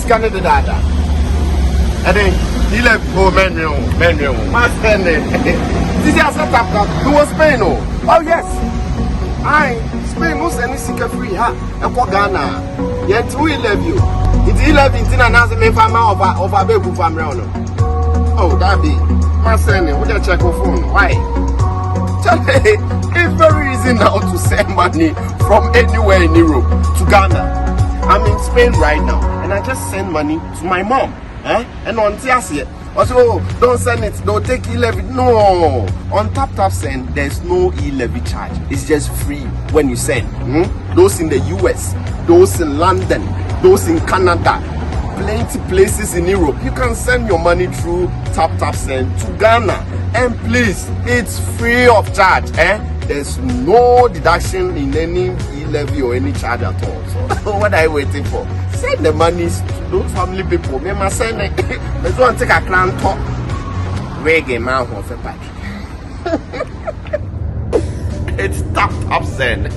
scanning the data. And then he left go menu. Master this is a Taptap. Who was Spain? Oh yes. Spain most any secret free ha. Ghana. Yet we love you. It's 11 and as a farmer of a baby family. Oh, that be Master, what you check your phone? Why? It's very easy now to send money from anywhere in Europe to Ghana. I'm in Spain right now, and I just send money to my mom. And on Tiasia, also don't send it, don't take e-levy. No, on Taptap Send, there's no e-levy charge. It's just free when you send. Those in the US, those in London, those in Canada, plenty places in Europe. You can send your money through Taptap Send to Ghana. And please, it's free of charge. There's no deduction in any e-levy or any charge at all. So what are you waiting for? Send the money to those family people. Me must send it. Let's go and take a clan talk. Reggae man for pack. It's Taptap Send.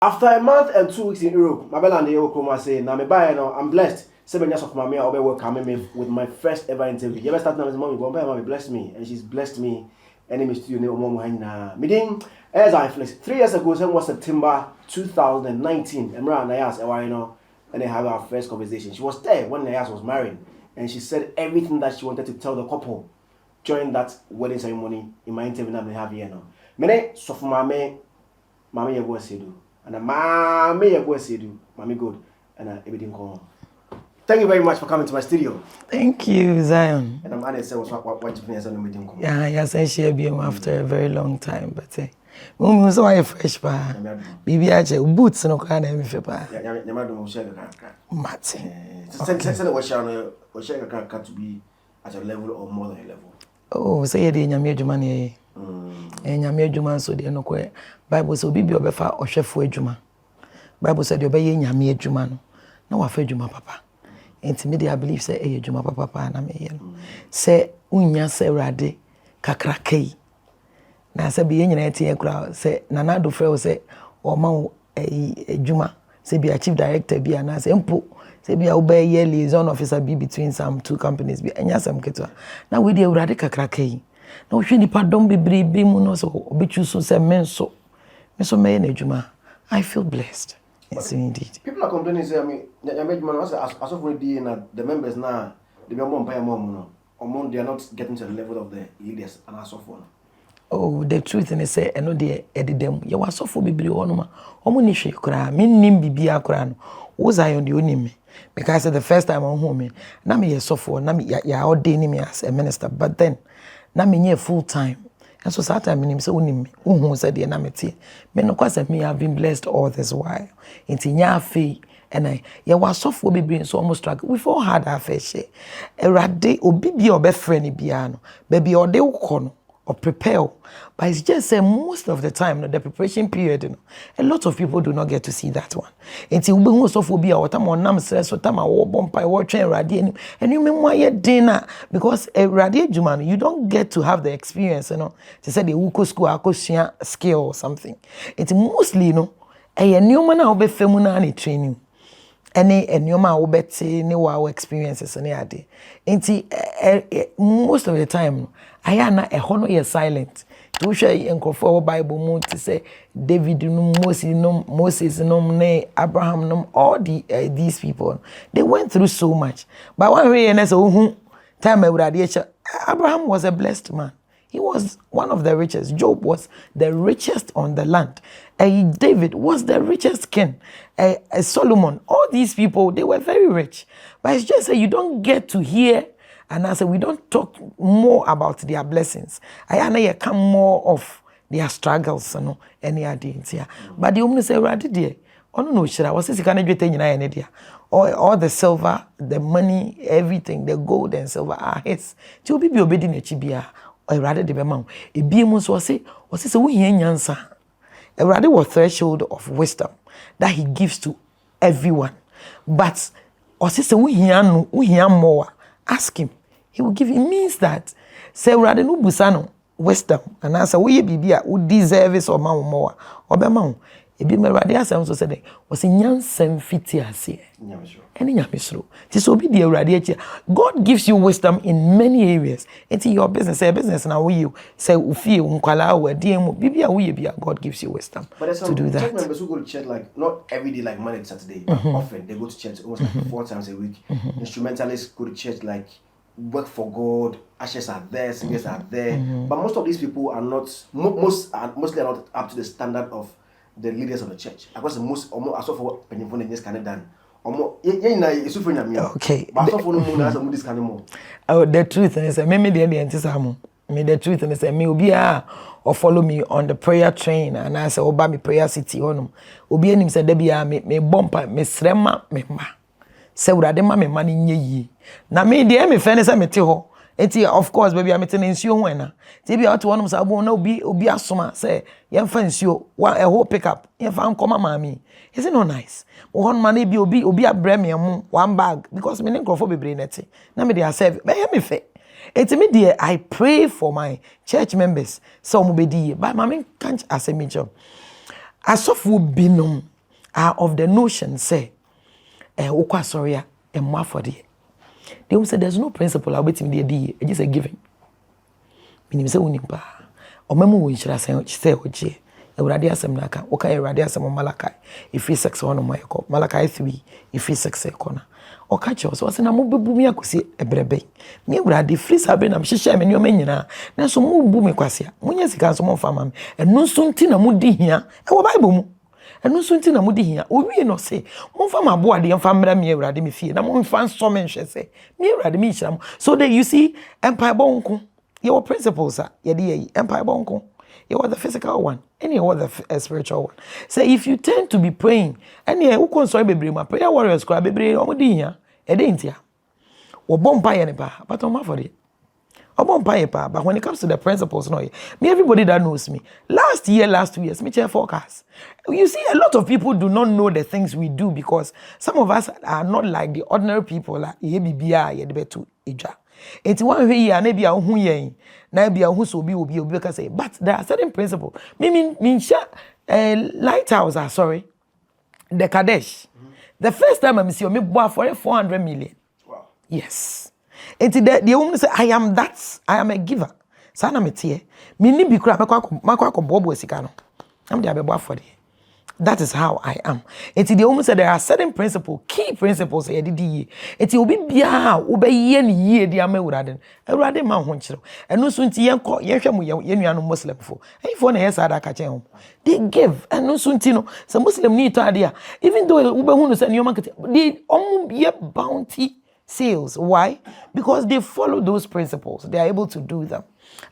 After a month and 2 weeks in Europe, my bella and the Okoma say, "Now me buy now. I'm blessed. 7 years of Maame Yeboah welcoming me with my first ever interview. You ever start now? Mommy, go Mommy bless me, and she's blessed me. And me studio name Mom Hina. Meeting as Zionfelix 3 years ago. It was September 2019. And I asked, "Why now?" And they had our first conversation. She was there when I was married, and she said everything that she wanted to tell the couple during that wedding ceremony in my interview. That we have here now. Mene so for Maame Yeboah Asiedu. And Maame Yeboah Asiedu, Maame good, and everything come on. Thank you very much for coming to my studio. Thank you, Zion. And I'm honest, what you finish on the meeting. Yeah, yes, I share BM after a very long time, but when we saw a fresh pa, Bibi Ache, boots no kind of fepa. Yamadu share the car. Mati. Send what share the car to be at a level or more than a level. Oh, say the Yamia Jumani. And Yamia Juman so they no quay. Bible so Bibi Obefa or chef for Juma. Bible said, Obey Yamia Jumano. No, I fed Juma Papa. Intimidate, I believe, say, eh, Juma Papa, and I mean, say, Unya say rade, kakrake. Na say, be in a crowd, say, Nana do Freo say, or Mau a Juma, say, be a chief director, be an as empo, say, be a obey ye liaison officer, be between some two companies, be and yes, I'm keto. Now we deal rade kakrake. Now, she ni pardon be muno so, be choose so, say, men so, may in a Juma. I feel blessed. Yes, indeed. People are complaining, say, I mean, I made man as of already the members now, they are more by more, or they are not getting to the level of the leaders and as of one. Oh, the truth and they say, I know they edit them. You are so for Bibi Onoma, Omonishi Kra, mean Nim Bibia Kran, was I on the Unime? Because the first time I'm home, Nami so for Nami ya ordaining me as a minister, but then Nami near full time. And so that mean so who said the enamity. Men of course me have been blessed all this while. Into nya fee and ya was so for be so almost struggle. We've all had our fair share. A rade obibi or be friendly piano, baby or de ukono or prepare. But it's just most of the time, the preparation period, a lot of people do not get to see that one. Until we most of be our time on nam stress or time our bumpy watching radiant. And you mean why dinner? Because a radiant man, you don't get to have the experience, They say the Uko school, Akoshian skill or something. It's mostly, a new man will be feminine training. Any new man will bet new our experiences and yadi. Most of the time, I am a honor silent. You share in Bible mood to say David Moses Abraham all these people. They went through so much. But one way and so time Abraham was a blessed man. He was one of the richest. Job was the richest on the land. David was the richest king. Solomon, all these people, they were very rich. But it's just that you don't get to hear, and I say we don't talk more about their blessings. I know you come more of their struggles, any idea. But the woman say, "Right there, oh no, I was saying, can I get any idea? All the silver, the money, everything, the gold and silver are his. To be obedient, chibia." Or rather, the man, a beamus was say, we answer. A rather was threshold of wisdom that he gives to everyone. But, or sister, we hear more. Ask him. he will give you. It means that say rather no busano wisdom and answer we bibia who deserve it or more or be man. Ebi me awurade asem so say was nyansam fiti ase. Any nyamesro. This will be the awurade achi. God gives you wisdom in many areas. Into your business, say business now we you say ufie unkwala we dem bibia we bia God gives you wisdom to do that. Church members who go to church like not every day like Monday to Saturday, but often they go to church almost like 4 times a week. Instrumentalists go to church like work for God, ushers are there, singers are there. But most of these people are not mostly are not up to the standard of the leaders of the church. Because most as of what penifone in this kind of done. Okay. But the truth is me the truth is me obi or follow me on the prayer train and I say oba me prayer city honum. Obi anim say da bia me bompa me srema me ma. Say urade ma me ma ni nye yi. Na me de me fe ne say me te ho. Eti of course baby I'm telling nsuo ho na. Ti bia to honum say abo na obi asoma say yemfa nsuo a whole pick up. Yemfa nkoma maami. Is it not nice? One man be obi abrɛ me one bag because me nkrofo bebre neti. Na me dey serve. Be me fe. Eti me dey I pray for my church members. So mo be die. But mama can't as a major. Asofo binom are of the notion say okwa sorry e mo afode. They will say there's no principle about him there. It's just a giving. Meaning say unimpa. O memu wo nhyira say oje. Ewurade asem naka. Oka Ewurade asem Malachi. Efi 6 mo yeko. Malachi 3 efi 6 ekona. Oka che so na mo bebu mi akosi ebrebe. Me Ewurade free sabe na mhyehyɛ me nyoma nyina. Na so mo bu me kwase a. Munya sika so mo fa ma me. Enu so nti na mo di hia. E wo Bible mu. Enu so nti na mo di hia. Owie no say, mo fa ma bo ade mfa mra me Ewurade me fie. Na mo mfa nso me nhwe say. Me Ewurade me hyira mo. So that you see empire bonko. Your principles are ye empire bonko. You are the physical one, and you are the spiritual one. So if you tend to be praying, and you who console be my prayer warriors cry be omodi hia, e dey ntia. Wo bompa ye ne ba, but o ma for it. O bompa ye pa, but when it comes to the principles no, me everybody that knows me. Last 2 years, me check forecast. You see a lot of people do not know the things we do because some of us are not like the ordinary people like ye bibia ye de betu eja. It's one way ya na bia hu yen na bia hu so obi ka say but there are certain principles mean lighthouse sorry the Kadesh the first time I see me boy for 400 million. Wow. Yes, it's the woman say I am a giver sana me tie me ni bi kura makwa bobo sika no am dey abebo for there. That is how I am. It's the woman said there are certain principles, key principles. It's obi bia obe ye ni ye di ama Ewurade. Ewurade ma ho nkyerɛ. Eno so nti yenko yehwɛ mo ye nuanu Muslim fo. Ayifo na yesa da ka kyɛn ho. They give. Eno so nti no, some Muslim ni to ade a even though obe hu no say nyoma kete, they ye bounty sales. Why? Because they follow those principles. They are able to do them.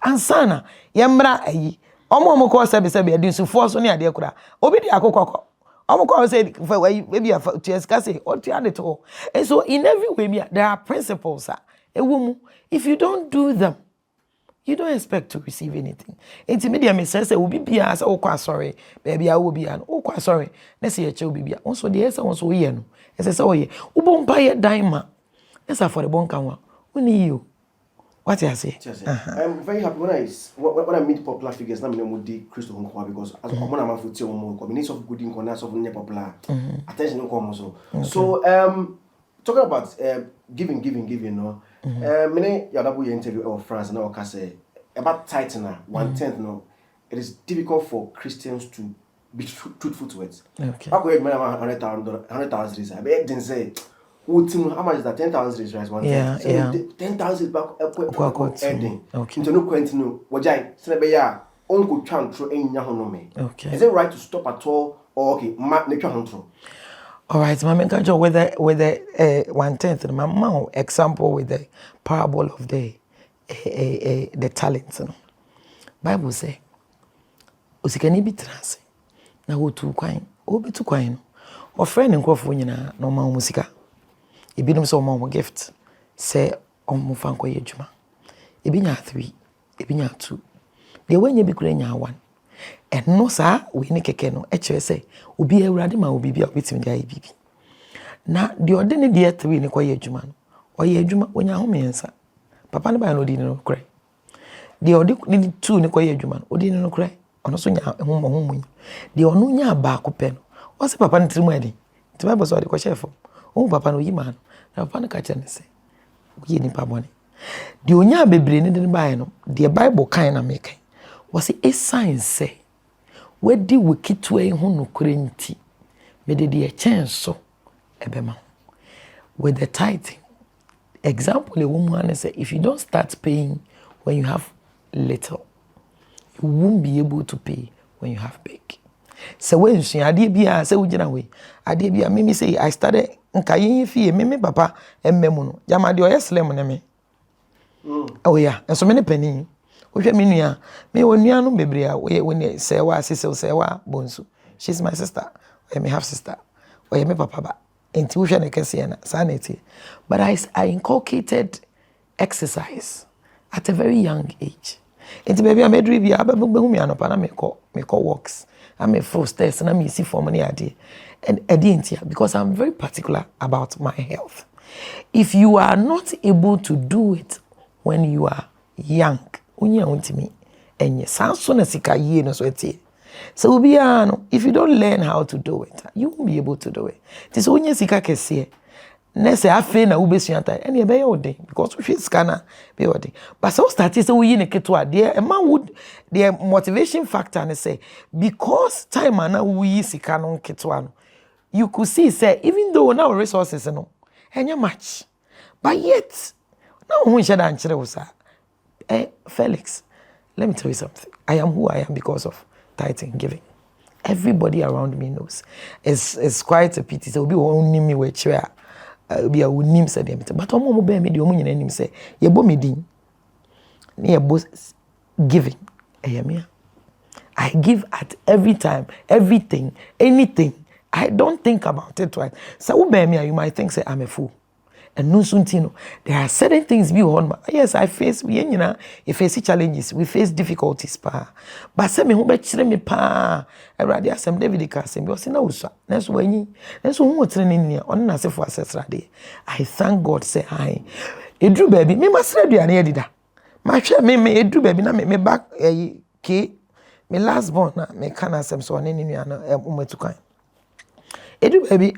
And sana yemra ayi omo ko sebe adi su force ni ade kura obi di akokoko omo ko say maybe to escase or to ade to. And so in every way there are principles if you don't do them you don't expect to receive anything. Intermediate me say obi bia say okwa sorry baby I will be an okwa sorry na say ye che obi bia onso de ese onso ye no ese say oye ubompa ye dan ma esa for the bonka wa uni you. What you say? I'm very happy when I meet popular figures. I'm going to Christo Hunkwa because as I'm going to feel more combination of good in corners of popular attention also. So talking about giving, no. Many Yadabu interview of France and all say about tithing 1/10 no. It is difficult for Christians to be truthful to it. Okay. Back when I 100,000, I didn't say. How much is that? 10,000 right? 1 yeah, so yeah. 10,000 back ending. Okay. Into no continue. Wajai, Senebeya, Uncle Chan through any Yahanome. Okay. Is it right to stop at all? Or okay, Mark Nekanthro? All right, Mama Kanjo with the 1/10, my example with the parable of the talents. Bible say, Usikani be trans. Na go to quine, be to quine. Or friend and crop when no man musica. Ibinum so mom gift say on Mufanko Yejuma. Ibinya 3, Ibinya 2. The when you be grenya 1. And no sir, we ni kekeno, say, Ubi a radima will be between the IBB. Now, the ordinary dear 3 ni kwa Yejuma. Or Yejuma when your home answer. papa ne ba no di no kure de odi ni two ne koye adwuma no odi no kure ono so nya homu de ono nya ba ko pe no o se papa ne trimu adi ti ba so odi ko chef o papa no yi ma no na papa ne ka che ne se ye ni pa bone de onya bebre ne de ba no de bible kan na make was a sign say wedi wikitwe hu no kure nti me de chance so ebema with the tithing. Example, a woman say, if you don't start paying when you have little, you won't be able to pay when you have big. So when she adibia say ujina we, adibia mimi say I started nkayin fie mimi papa emmemu no. Jama de oyesle na me. Oh yeah, and so many penny. Ohwe me nua, me wonua no bebre a we say wa sise say wa bonsu. She's my sister. I may have sister. Or me papa ba. Intuition sanity. But I inculcated exercise at a very young age. Into baby I made review me call walks. I'm a full stairs and I'm easy for money idea. And because I'm very particular about my health. If you are not able to do it when you are young, and you sound so so if you don't learn how to do it, you won't be able to do it. This when you sika kese. Nese afe na ubesuanta. Any ebe yode because we scanner be yode. But so start say we yin keto there a man would the motivation factor and say because time na we sika no keto no. You could see say even though now resources no enya much. But yet now who share dan kire wo sa. Felix, let me tell you something. I am who I am because of tithing, giving. Everybody around me knows. It's quite a pity. So be only me we chair. Be a unim said them. But omo be me di omo nyina nim say ye bo me din. Na ye bo giving. I give at every time, everything, anything. I don't think about it twice. So who be me you might think say I'm a fool. And no suntino. There are certain things we on. Yes, I face face challenges, we face difficulties but say me who be chire me pa. Everybody asem David Kasem because na usa. Next when who training ni on na say for ancestral day. I thank God say hi. Edru baby, me masre aduane edida. Ma hwe me edru baby na me back ke me last born na me kana asem so ne nua na umetukan. Edru baby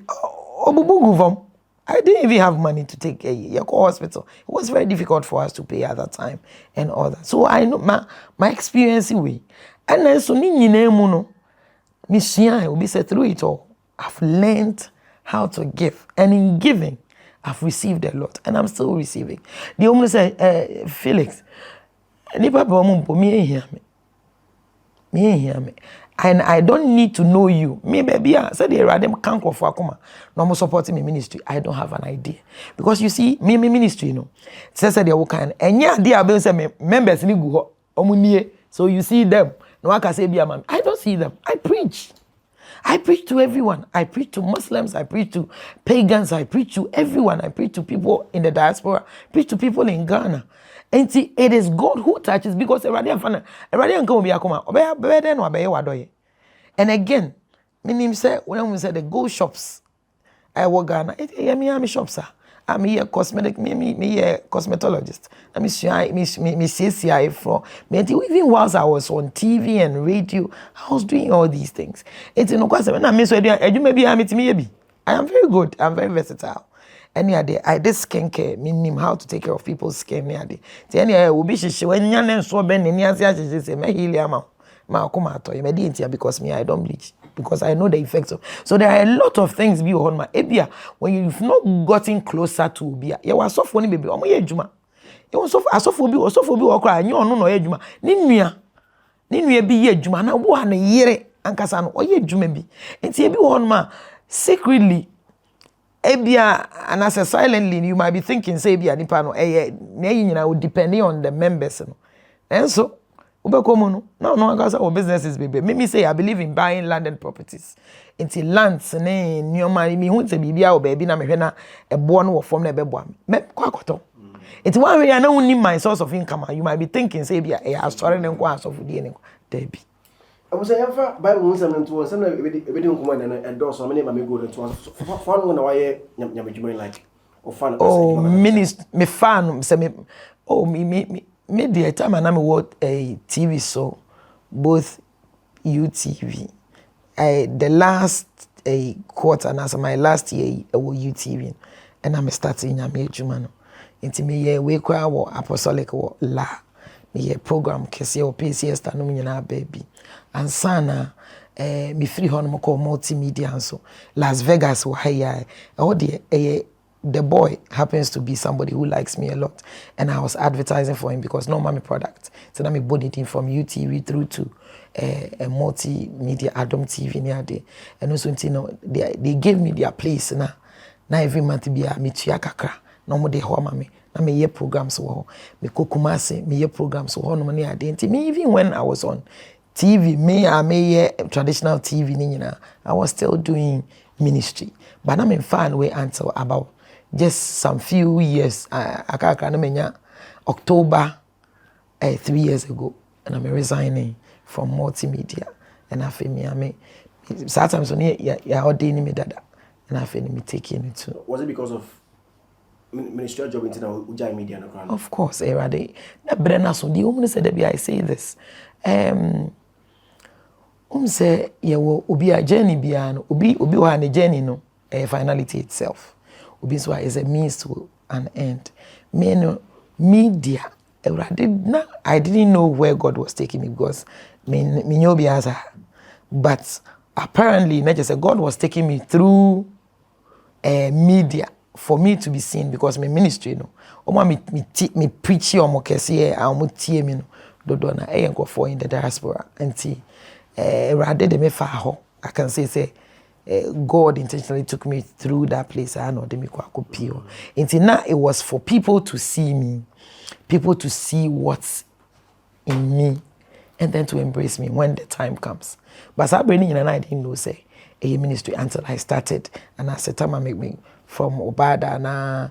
obubugu vom. I didn't even have money to take a hospital. It was very difficult for us to pay at that time and all that. So I know my experience way. And then so ni no mission will be said through it all. I've learned how to give. And in giving, I've received a lot. And I'm still receiving. The woman said, Felix, me. And I don't need to know you. Me baby, I said they radem kanko for akuma. No more supporting me ministry. I don't have an idea. Because you see, me ministry, says they will kind. And yeah, they are say members ni go omunie. So you see them. No one can say be a man. I don't see them. I preach. I preach to everyone. I preach to Muslims. I preach to pagans. I preach to everyone. I preach to people in the diaspora. I preach to people in Ghana. And see, it is God who touches because and again, meaning say when we say the gold shops, I work Ghana. Me shops I'm here cosmetic me cosmetologist. Me CCI from me even whilst I was on TV and radio, I was doing all these things. It's no question. I am very good. I'm very versatile. Any day I did skincare, meaning how to take care of people's skin. Any day will be when you're so bend in the say me heal because me I don't bleach because I know the effects of. So there are a lot of things be on my ebia when you've not gotten closer to bia. You are so funny baby. Omo ye adwuma. You was so asofo bi okra anyo no no ye adwuma. Ni nua bi ye adwuma na wo ha na yere ankasa no oye adwuma bi. Enti ebi won ma secretly ebia and as a silently you might be thinking say ebia nipa no na nyina would depending on the members no. And so no ankasa our businesses baby. Me say I believe in buying landed properties. Until lands ne nyoma mi hu se bibia o baby na mehwe na ebo no wo form na ebeboa me kwakoto. It's one way I know need my source of income. You might be thinking say bia I sorry ne kwa so fudie ne debi. I was saying, Bible wants them to some we didn't come and endorse so many my go to for no why like fan. Oh, minister, me fan. Say me. Oh, me. The time I watch a TV show, both UTV. The last quarter, and as my last year, I was UTV, and I'm starting Nyame adwuma no. Nti me ye we kwa wo apostolic wo la. Me ye program kese o PCS ta no nyina baby. Ansana me free hɔ no call multimedia nso. Las Vegas wo haya. The boy happens to be somebody who likes me a lot, and I was advertising for him because no mommy product. So now me bought it in from UTV through to a multimedia Adam TV near there. And also you know they gave me their place now. Now every month be a me tua kakra. No more de ho mama. Na me year programs wo. Me kokumase me year programs wo no money ade. Me even when I was on TV, me traditional TV ni nyina. I was still doing ministry. But I'm in fan way until about just some few years. I can't October 3 years ago, and I'm resigning from multimedia. And I feel me, sometimes when you're ordaining me that, and I feel me taking it too. Was it because of ministerial job in Ujai Media? Of course, Erade. Brenna, so the woman said that I say this. Say yeah, ubi a journey biano, ubi wa a journey no, finality itself. Ubi so is a means to an end. Me no media. I didn't know where God was taking me because me know biasa. But apparently, not just God was taking me through media for me to be seen because my ministry no. Oma me preach or mo kesi mo tie me no. Dodo na enko for in the diaspora anti. Rather than me far I can say God intentionally took me through that place. I know them pure. Until now it was for people to see me, people to see what's in me, and then to embrace me when the time comes. But I didn't know say a ministry until I started, and I said, "Time I make me from Obada na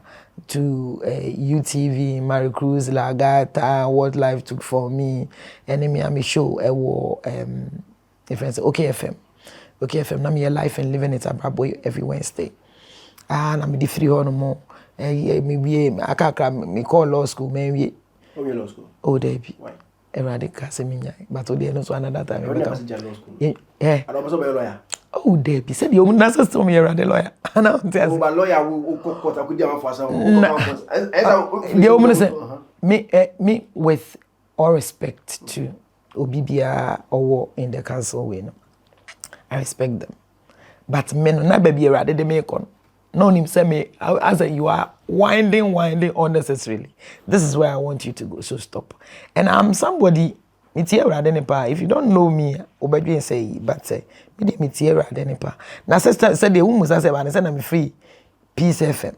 to UTV, Maricruz, Lagata, what life took for me, and then me show okay FM, now me life and living it abroad every Wednesday. And I'm the free on more. I can't me call law school, maybe. Oh, law school? Oh, Debbie. Why? Eradica Seminia, but today no so another time. I never see law school. Yeah. I don't know a lawyer. Oh, Debbie said you must tell me you're a lawyer. And I'm telling you, lawyer who cook I could do for some. The woman said, me with all respect to Obibia or in the council way. I respect them. But men not baby rather they make on. No him say me as you are winding unnecessarily. This is where I want you to go. So stop. And I'm somebody if you don't know me, obey say but say me now sister said the woman say and say I'm free Peace FM.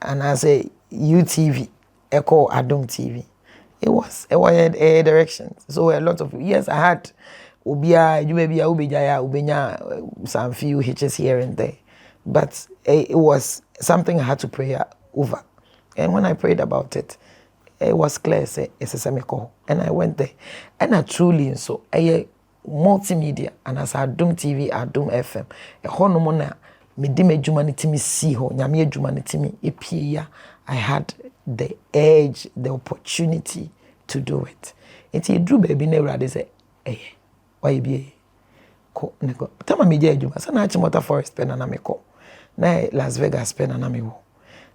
And I say UTV, Echo Adom TV. It was a direction. So a lot of yes I had Ubia, you may be a Ubenya, some few hitches here and there. But it was something I had to pray over. And when I prayed about it, it was clear, say, it's a semico. And I went there. And I truly, so, multimedia, and as I Adom TV, Adom FM, a honomona, me dime jumanity me see ho, nyame jumanity me, epia, I had the edge, the opportunity to do it. It's drew baby never they say, why be ko nego tama media adwuma sana achi motor forest pen na me ko na Las Vegas pen na me wo.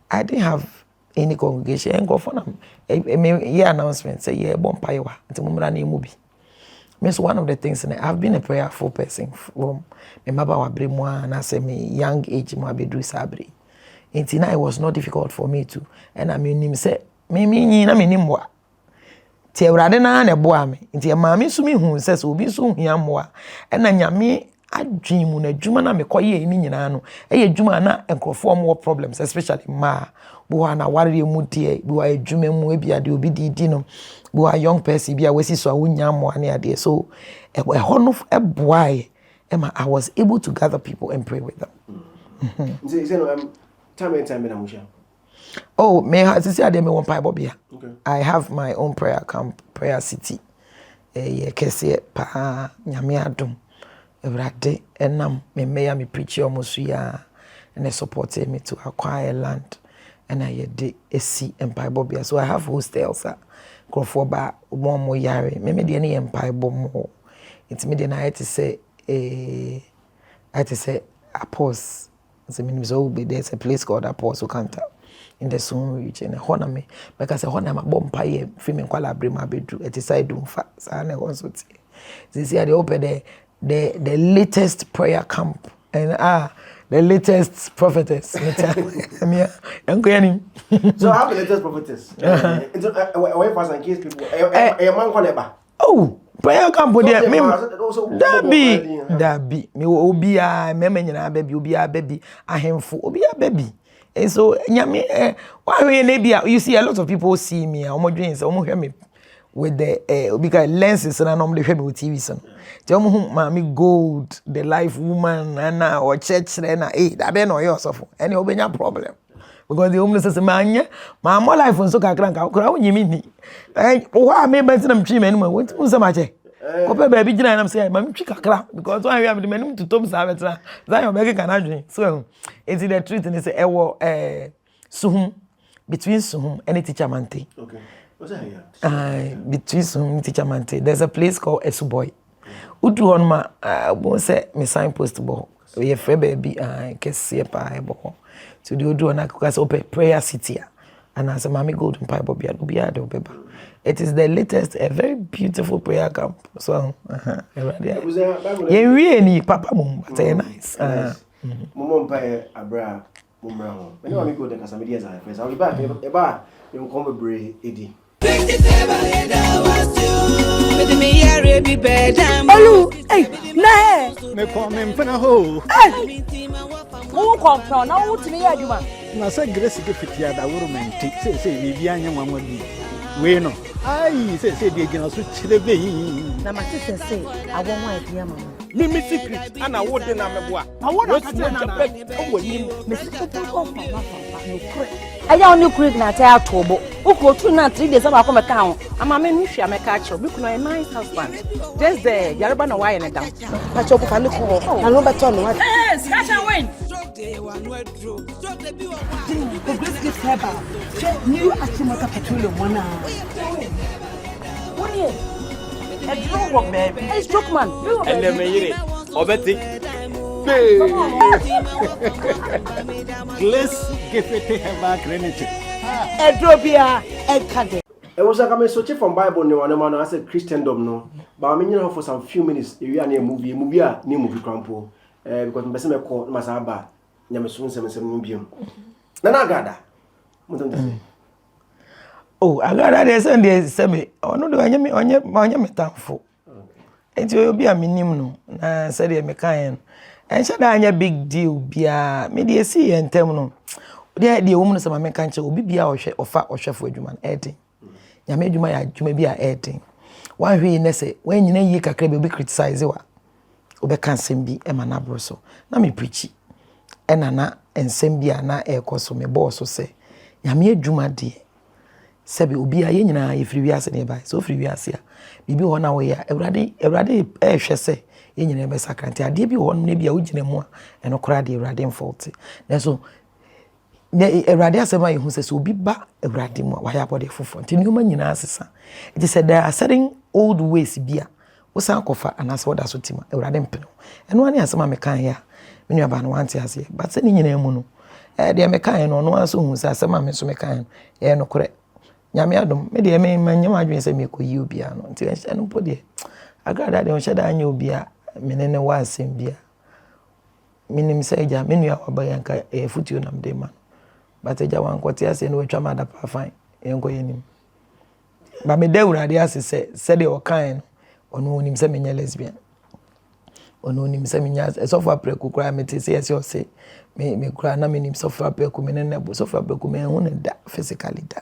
I didn't have any congregation and go for them announcement say yeah bompa wa nti mumra na emu bi. Means one of the things I've been a prayerful person from me maba wa bremu na say me young age mo abedru sabri. Nti na it was not difficult for me to and I mean him say me na me nimwa ti Awurade na na boa me nti maame so me hu se obi so hu ammoa na nyame adwen mu na adwuma na me koye ni nyina no adwuma na enkrofo mo problems especially ma bo na warere mu die bo adwuma mu ebia de obi didi no bo young person bia wasi so awunya ammoa na ade so ho no boae I was able to gather people and pray with them. Time na musha. Oh, may I say me one pipe bobia. Okay. I have my own prayer camp, prayer city. Kese pa nyame adom. Ewrade enam me preach almost ya and they supported me to acquire land and I de esi empire bobia. So I have hostels Crawford ba more yare. Me de any empire more. It's me de I had to say Apos. So means there's a place called Apos Okanta in the Sun region. Honor me because I honor my bomb pie film and quala bring my bedroom at the side doom fat. So I also see. This year they open the latest prayer camp and the latest prophetess. So how the latest prophetess? Where fast and case people? A man connect. Oh, prayer camp there. Dabi. Me obia meme nyina baby obia baby ahemfo obia baby. And so nyame why we na bia you see a lot of people see me omo dwen say omo hwe me with the because lenses na normally hwe me with TV so. Ti omo hu Maame Gold, the life woman na or church na that be no yourself. Any obenya problem. Because the homeless say manya ma more life so kakra nka kura onyimi ni. Why me be na mtwi me no what say ma che. Kope baby gina na say ma mtwi kakra because why we am the menum to tom sa betra. Zion make can adwin. So it's the truth and say ewo suhum between suhum and teacher mante. Okay. What's that here? Between suhum and teacher mante. There's a place called Esuboy. Udu on ma won say me signpost bo. We free baby kese pa bo. So the Udu on because open prayer city. And as a Maame Gold and Bible be do beba. It is the latest, a very beautiful prayer camp. So, really, Papa Mum, but nice. Mum, Abra, Mumra. When you go to Casamidias, I'll be back. Eba, you come with Bray, Eddie. Olu, hey, nah. Me come in for a hole. Hey, who come from? Now, what's me, Aduma? Na say Grace get fit here that woman take say we be anya one would we no. Ai say dey gina so chire be. Na my sister say I want one idea mama. Me secret and I would na meboa. I would not na Me secret go for no correct. Aya only create na tell tobo. Uko 2 na 3 days aba come ka ho. Ama me nhwia me ka chiro. Me kuno a nice husband. Just there, Yareba na why na down. Pa chopo fa ne ko. Na no beto no. Yes, cash and win. The Grace gift heba. New Achimota petroleum one. What is? A drone work, baby. Hey, stroke man. And then me Obeti. Grace get fit heba granite. Edrobia Edkade. I was like, I'm searching from Bible no one man I said Christendom no. But I'm in for some few minutes. If you are near movie crampo. Because I'm basically call Masaba. Nyame some biom. Nana gada. Oh, agada dey send dey say me. Ono do onye metamfo. Enti obi a minim no na say dey me kan. Enche da anya big deal bia. Me dey see entem no. Dey wo mu no say ma me kan che obi bia ofa ohwefo adwuma na edin. Nyame adwuma ya adwuma bia edin. Wan hwe ne say wan nyina yi kakra be obi criticize wa. Obe kan sem bi e ma na bro so. Na me preach. Enana ensem bia na ekoso me boss say. Nyame adwuma de sebe obi a ye nyina ye firi wiase ne bai so firi wiase a bibi ho na wo ya ewrade ehwe se ye nyina be sakranti ade bi ho ne bia wo gine mu a eno kora de ewrade mfault na so ne ewrade asema ye hu se obi ba ewrade mu a wa ya bode fofo nti nyuma nyina asesa it is there are certain old ways bia wo san kofa anase woda so tima ewrade mpeno eno ani asema me kan ya me nua ba no wanti ase but se ni nyina mu no de me kan no aso hu se asema me so me kan ye no kore nyame adom me de me manyam adwen se me koyi obi a no nti eno po de agrada de on sheda anya obi a menene wa asem bia minim se ja me nua wa bayanka futuo nam de ma but ja wan kwoti ase no watwa ma da pa fine enko yenim ba me da urade ase se de o kan ono onim se menya lesbian ono onim se menya sofa preku kura mete se yesi o se me kura na menim sofa preku menene bo sofa preku me hu ne da physically da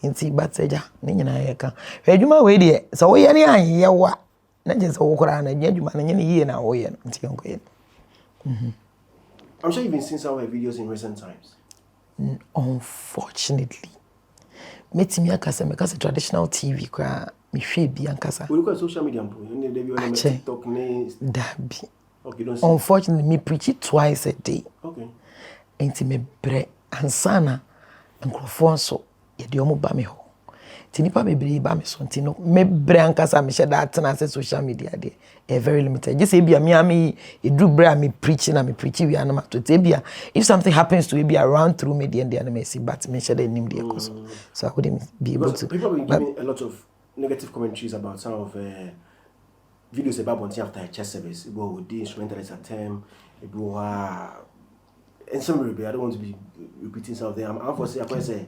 inti batseja ni nyina yeka adwuma we de so wo ye ne anyye wa na je so wo kura na adwuma na nyine yie na wo ye no nti yonko ye. I'm sure you've been seeing some of her videos in recent times. Unfortunately metimi akasa me kasa traditional TV kwa me hwe bi ankasa we look at social media mpo you dey be on TikTok ne dabi. Okay, don't see. Unfortunately me preach it twice a day. Okay. Enti me bre ansana nkrofo nso ye de omo ba me ho ti nipa bebre ba me so ntino me bre ankasa me she that na social media de very limited just say bia me do bre me preaching na me preach we anama to te bia if something happens to be around through media and the see but me she the nim de so I wouldn't be able to. People have been giving a lot of negative commentaries about some of videos about wanting after a church service. People would do instrumentalist at time. People and some I don't want to be repeating some of them. I'm for say I can say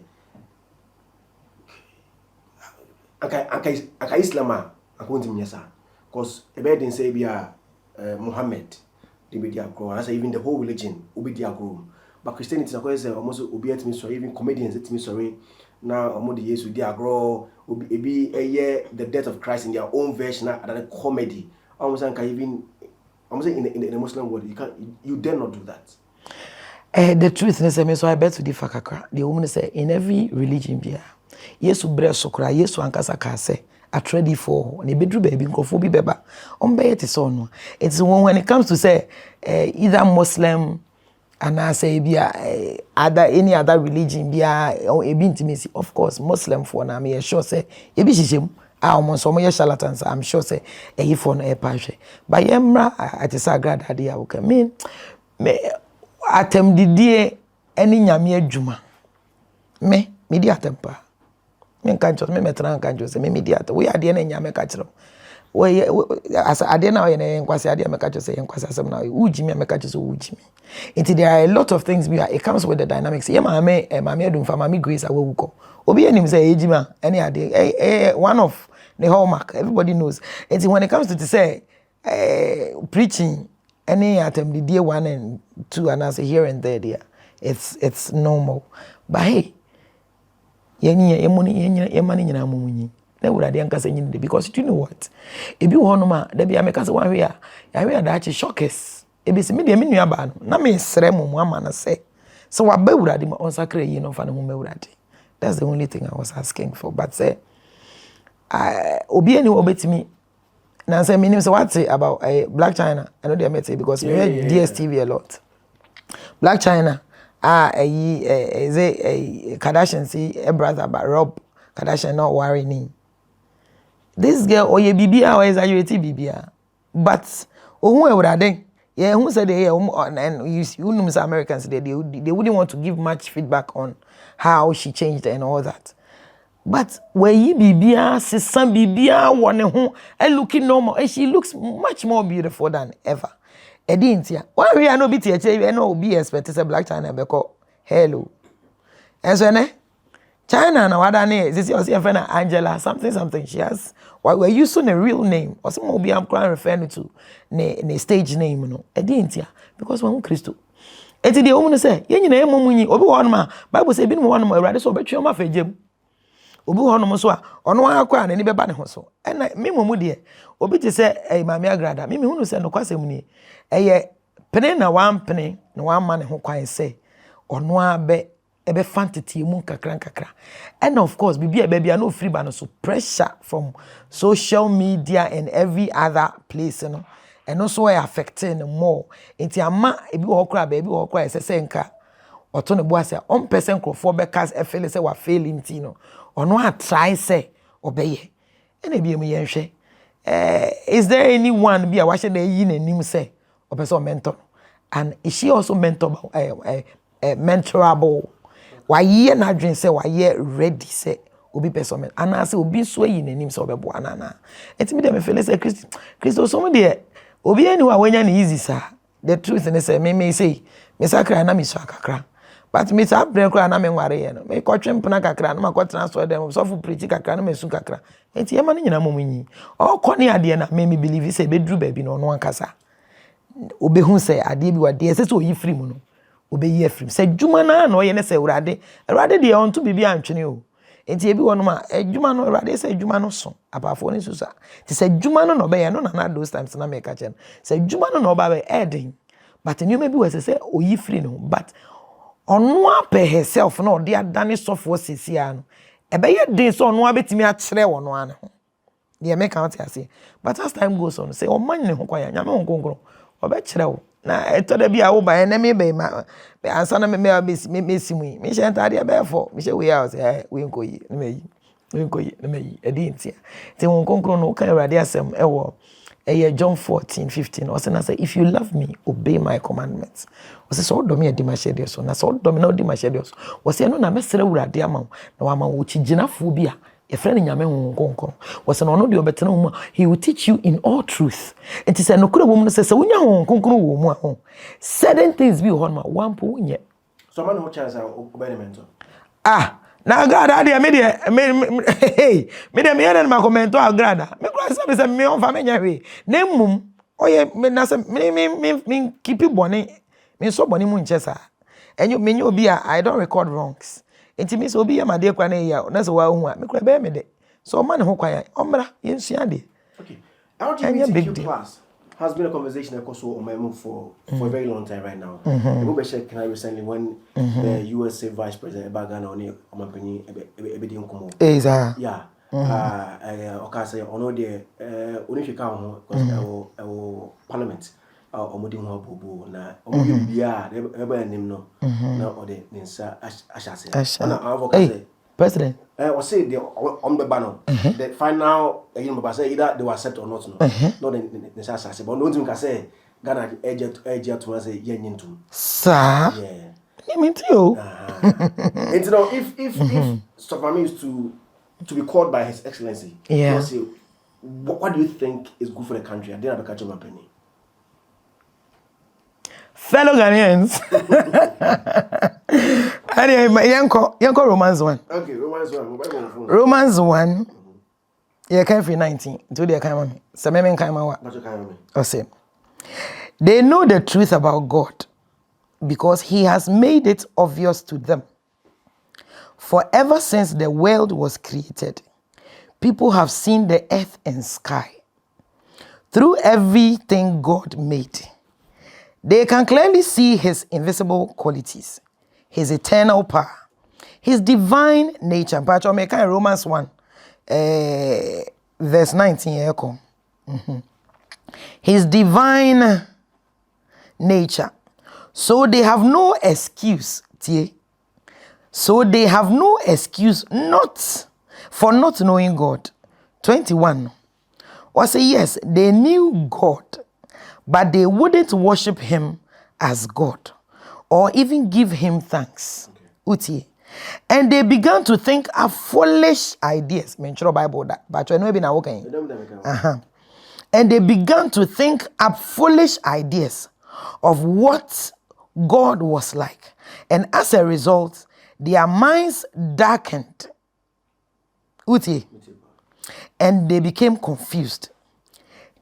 Aka Islama I want to yes because a bed didn't say be Muhammad the media grow. I say even the whole religion will be their grow. But Christianity is almost obedient me sorry, even comedians it me sorry. Now almost the years with their grow will be a year the death of Christ in their own version than a comedy. Almost even almost in the Muslim world you dare not do that. The truth is so I bet to differ kakra. The woman say in every religion bia Yesu bre sokra Yesu ankasa ka say ready for ne bedru baby nkofo bi beba ombe yet so no. It's when it comes to say either Muslim and I say bia other any other religion bia ebi intimacy of course Muslim for na me sure say ebi hihim almost so mo charlatans I'm sure say for no e pahwe but yemra atisa grad ade ya woka mean me atem didie eni nyame adwuma me di atempa me kan cho me metran kan cho se me di atem we ade na nyame ka kire we as ade na we na nkwase ade me ka cho se nkwase asem na ujimi me ka cho se ujimi until there are a lot of things it comes with the dynamics ye maame adum fa maame grace awuko obi enim say ejima any ade one of the hallmark everybody knows until when it comes to say preaching any attempt the day 1 and 2 and as here and there it's normal but hey yemani nyina mumunyi na urade ankasa nyine because you know what ebi wonoma da bia meka se wan hwe ya da achi shockers ebi se me de me nua ba no na me sere mu ama na se so wa ba urade ma on sakra yi no fa no ma urade that's the only thing I was asking for but say obi any obetimi na say me say what about Black China I know they met because we heard DSTV a lot Black China is a Kardashian see a brother but Rob Kardashian not worry me this girl oye bibia or exaggerate bibia but who urade yeah who said they and you know Americans they wouldn't want to give much feedback on how she changed and all that but where you bibia sister bibia one who and looking normal and she looks much more beautiful than ever edintia why we are no be teacher no be expect say Black China beko hello and so China na wada ne this is your friend Angela something she has why we're using a real name or some will be I'm referring to ne stage name no edintia because one Christo eti de woman say ye nyina emumunyi obi wo no ma Bible say bi no wo no ma awurade so obetwe ma fagem obi wo no so a ono akwa na ni beba ne ho so na me momu de obi ti say Maame agrada me hunu say no kwasem ni pene na wan pene na wan ma ne ho kwan say ono abe ebe fantity mu kakra and of course bibia bia no free ba no so pressure from social media and every other place no and also affecting more enti ama ebi wo kra ba ebi wo kra ese nka oto ne bo ase on person crofo be cast e feel say wa failing ti no ono a try say obeye and ebi emu yenhwe is there anyone be a wa she na yi nanim say opeso mentor and is she also mentorable why ye na dream say why ye ready say obi person and I say obi so yi nanim say obebo anana enti me dem feel say Christo so me de obi anywhere wenya na easy sir the truth is say me say me sakra na me so akakra but me sa break na me nware ye no me ko twempna kakra na ma transfer dem so fu preach kakra na me su kakra enti ye ma no nyina momunyi o ko ne ade na me believe say be dru baabi no no ankasa obi hu say ade bi wade say so yi free mu no obi yi free say djuma na no ye ne say urade de on to bibi antwene o enti ebi wono ma adwuma no urade say adwuma no so apafo ne susa ti say adwuma no be ye no na those times na me ka chen say adwuma no ba be edin but new maybe we say oyi free no but ono ape herself no de adane sofo sesia no ebe ye din so ono abetimi a kire wono ane ho de make out ase but as time goes on say o man ne ho kwanya nyame ho konkro obechrew na etoda bi a wo ba na me be ma ansa na me simu me she ntade be for me she we house we nkoyi na me yi edi ntia ti won konkro no kan Awurade asem ewo John 14:15 also na say if you love me obey my commandments was so do me edi ma shede so na so do me na odi ma shede so was no na mesere Awurade ama na wa ma wo chiginafo bi a your friend nyame honkonkon was no de obetena ho he will teach you in all truth it is no kura wo no say wonya honkonkon wo mu a certain things be ho ma one po unye so man ho chance obey mentor na grada dia me de me yana ma comment o grada me kura say me on fa me nya hwe na mmum oye me na say me keep boni me so boni mu nche sa enyo me nya obi a I don't record wrongs enti so obi ya ma de kwa na ya na so wa hu a me kura be me de so man ho kwa ya omra yensua de okay LGBTQ+ has been a conversation on my move for a very long time right now. Can I recently when the USA Vice President Bagana on my penny okay, say on the only count because Parliament or Modi Bubu na Omodia never name no now or the Ninsa Ashase. President. Or say the on the banner. The final say either they were accept or not. Not the necessary. But no can say Ghana edge to say yen to. Sir. Yeah. You mean you? And you know if Stofami is to be called by His Excellency, yeah. Say, what do you think is good for the country? I didn't have a catch of my penny. Fellow Ghanaians. Anyway, yanko Romans 1. Okay, Romans 1. Romans 1. Yeah, can free 19. To the kind of so me kind of what? Say. They know the truth about God because He has made it obvious to them. For ever since the world was created, people have seen the earth and sky. Through everything God made, they can clearly see His invisible qualities, His eternal power, His divine nature. But I make Romans 1, verse 19. His divine nature. So they have no excuse. So they have no excuse for not knowing God. 21. Was say yes, they knew God, but they wouldn't worship Him as God or even give Him thanks. Okay. And they began to think of foolish ideas. Mention Bible that, but you know be now okay. And they began to think up foolish ideas of what God was like. And as a result, their minds darkened. Uti. And they became confused.